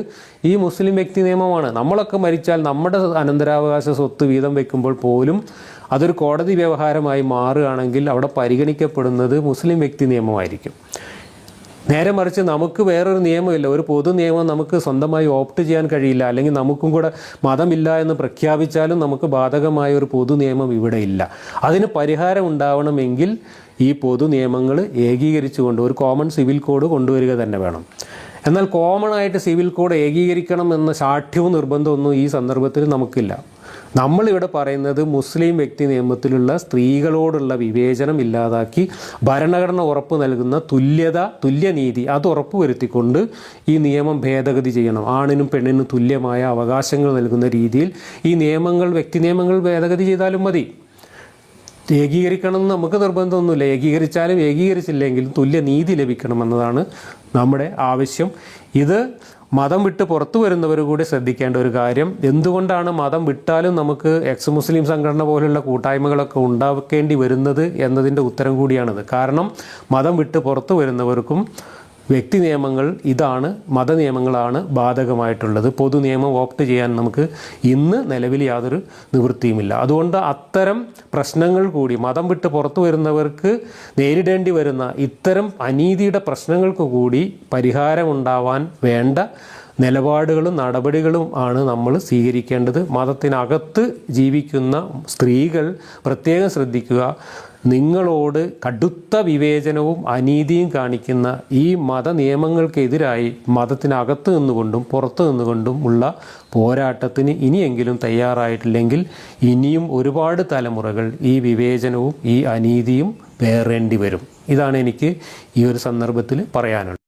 ഈ മുസ്ലിം വ്യക്തി നിയമമാണ്. നമ്മളൊക്കെ മരിച്ചാൽ നമ്മുടെ അനന്തരാവകാശ സ്വത്ത് വീതം വയ്ക്കുമ്പോൾ പോലും അതൊരു കോടതി വ്യവഹാരമായി മാറുകയാണെങ്കിൽ അവിടെ പരിഗണിക്കപ്പെടുന്നത് മുസ്ലിം വ്യക്തി നിയമമായിരിക്കും. നേരെ മറിച്ച് നമുക്ക് വേറൊരു നിയമമില്ല, ഒരു പൊതു നിയമം നമുക്ക് സ്വന്തമായി ഓപ്റ്റ് ചെയ്യാൻ കഴിയില്ല. അല്ലെങ്കിൽ നമുക്കും കൂടെ മതമില്ല എന്ന് പ്രഖ്യാപിച്ചാലും നമുക്ക് ബാധകമായ ഒരു പൊതു നിയമം ഇവിടെ ഇല്ല. അതിന് പരിഹാരം ഉണ്ടാവണമെങ്കിൽ ഈ പൊതു നിയമങ്ങൾ ഏകീകരിച്ചുകൊണ്ട് ഒരു കോമൺ സിവിൽ കോഡ് കൊണ്ടുവരിക തന്നെ വേണം. എന്നാൽ കോമൺ ആയിട്ട് സിവിൽ കോഡ് ഏകീകരിക്കണം എന്ന ശാഠ്യവും നിർബന്ധമൊന്നും ഈ സന്ദർഭത്തിൽ നമുക്കില്ല. നമ്മളിവിടെ പറയുന്നത് മുസ്ലിം വ്യക്തി നിയമത്തിലുള്ള സ്ത്രീകളോടുള്ള വിവേചനം ഇല്ലാതാക്കി ഭരണഘടന ഉറപ്പ് നൽകുന്ന തുല്യനീതി അത് ഉറപ്പുവരുത്തിക്കൊണ്ട് ഈ നിയമം ഭേദഗതി ചെയ്യണം. ആണിനും പെണ്ണിനും തുല്യമായ അവകാശങ്ങൾ നൽകുന്ന രീതിയിൽ ഈ നിയമങ്ങൾ, വ്യക്തി നിയമങ്ങൾ ഭേദഗതി ചെയ്താലും മതി. ഏകീകരിക്കണം എന്ന് നമുക്ക് നിർബന്ധമൊന്നുമില്ല. ഏകീകരിച്ചാലും ഏകീകരിച്ചില്ലെങ്കിലും തുല്യനീതി ലഭിക്കണമെന്നതാണ് നമ്മുടെ ആവശ്യം. ഇത് മതം വിട്ട് പുറത്തു വരുന്നവർ കൂടി ശ്രദ്ധിക്കേണ്ട ഒരു കാര്യം. എന്തുകൊണ്ടാണ് മതം വിട്ടാലും നമുക്ക് എക്സ് മുസ്ലിം സംഘടന പോലുള്ള കൂട്ടായ്മകളൊക്കെ ഉണ്ടാക്കേണ്ടി വരുന്നത് എന്നതിൻ്റെ ഉത്തരം കൂടിയാണിത്. കാരണം മതം വിട്ട് പുറത്തു വരുന്നവർക്കും വ്യക്തി നിയമങ്ങൾ ഇതാണ്, മതനിയമങ്ങളാണ് ബാധകമായിട്ടുള്ളത്. പൊതു നിയമം ഓപ്റ്റ് ചെയ്യാൻ നമുക്ക് ഇന്ന് നിലവിൽ യാതൊരു നിവൃത്തിയുമില്ല. അതുകൊണ്ട് അത്തരം പ്രശ്നങ്ങൾ കൂടി മതം വിട്ട് പുറത്തു വരുന്നവർക്ക് നേരിടേണ്ടി വരുന്ന ഇത്തരം അനീതിയുടെ പ്രശ്നങ്ങൾക്ക് കൂടി പരിഹാരമുണ്ടാവാൻ വേണ്ട നിലപാടുകളും നടപടികളും ആണ് നമ്മൾ സ്വീകരിക്കേണ്ടത്. മതത്തിനകത്ത് ജീവിക്കുന്ന സ്ത്രീകൾ പ്രത്യേകം ശ്രദ്ധിക്കുക. നിങ്ങളോട് കടുത്ത വിവേചനവും അനീതിയും കാണിക്കുന്ന ഈ മതനിയമങ്ങൾക്കെതിരായി മതത്തിനകത്ത് നിന്നുകൊണ്ടും പുറത്തു നിന്നുകൊണ്ടും ഉള്ള പോരാട്ടത്തിന് ഇനിയെങ്കിലും തയ്യാറായിട്ടില്ലെങ്കിൽ ഇനിയും ഒരുപാട് തലമുറകൾ ഈ വിവേചനവും ഈ അനീതിയും പേറേണ്ടി വരും. ഇതാണ് എനിക്ക് ഈ ഒരു സന്ദർഭത്തിൽ പറയാനുള്ളത്.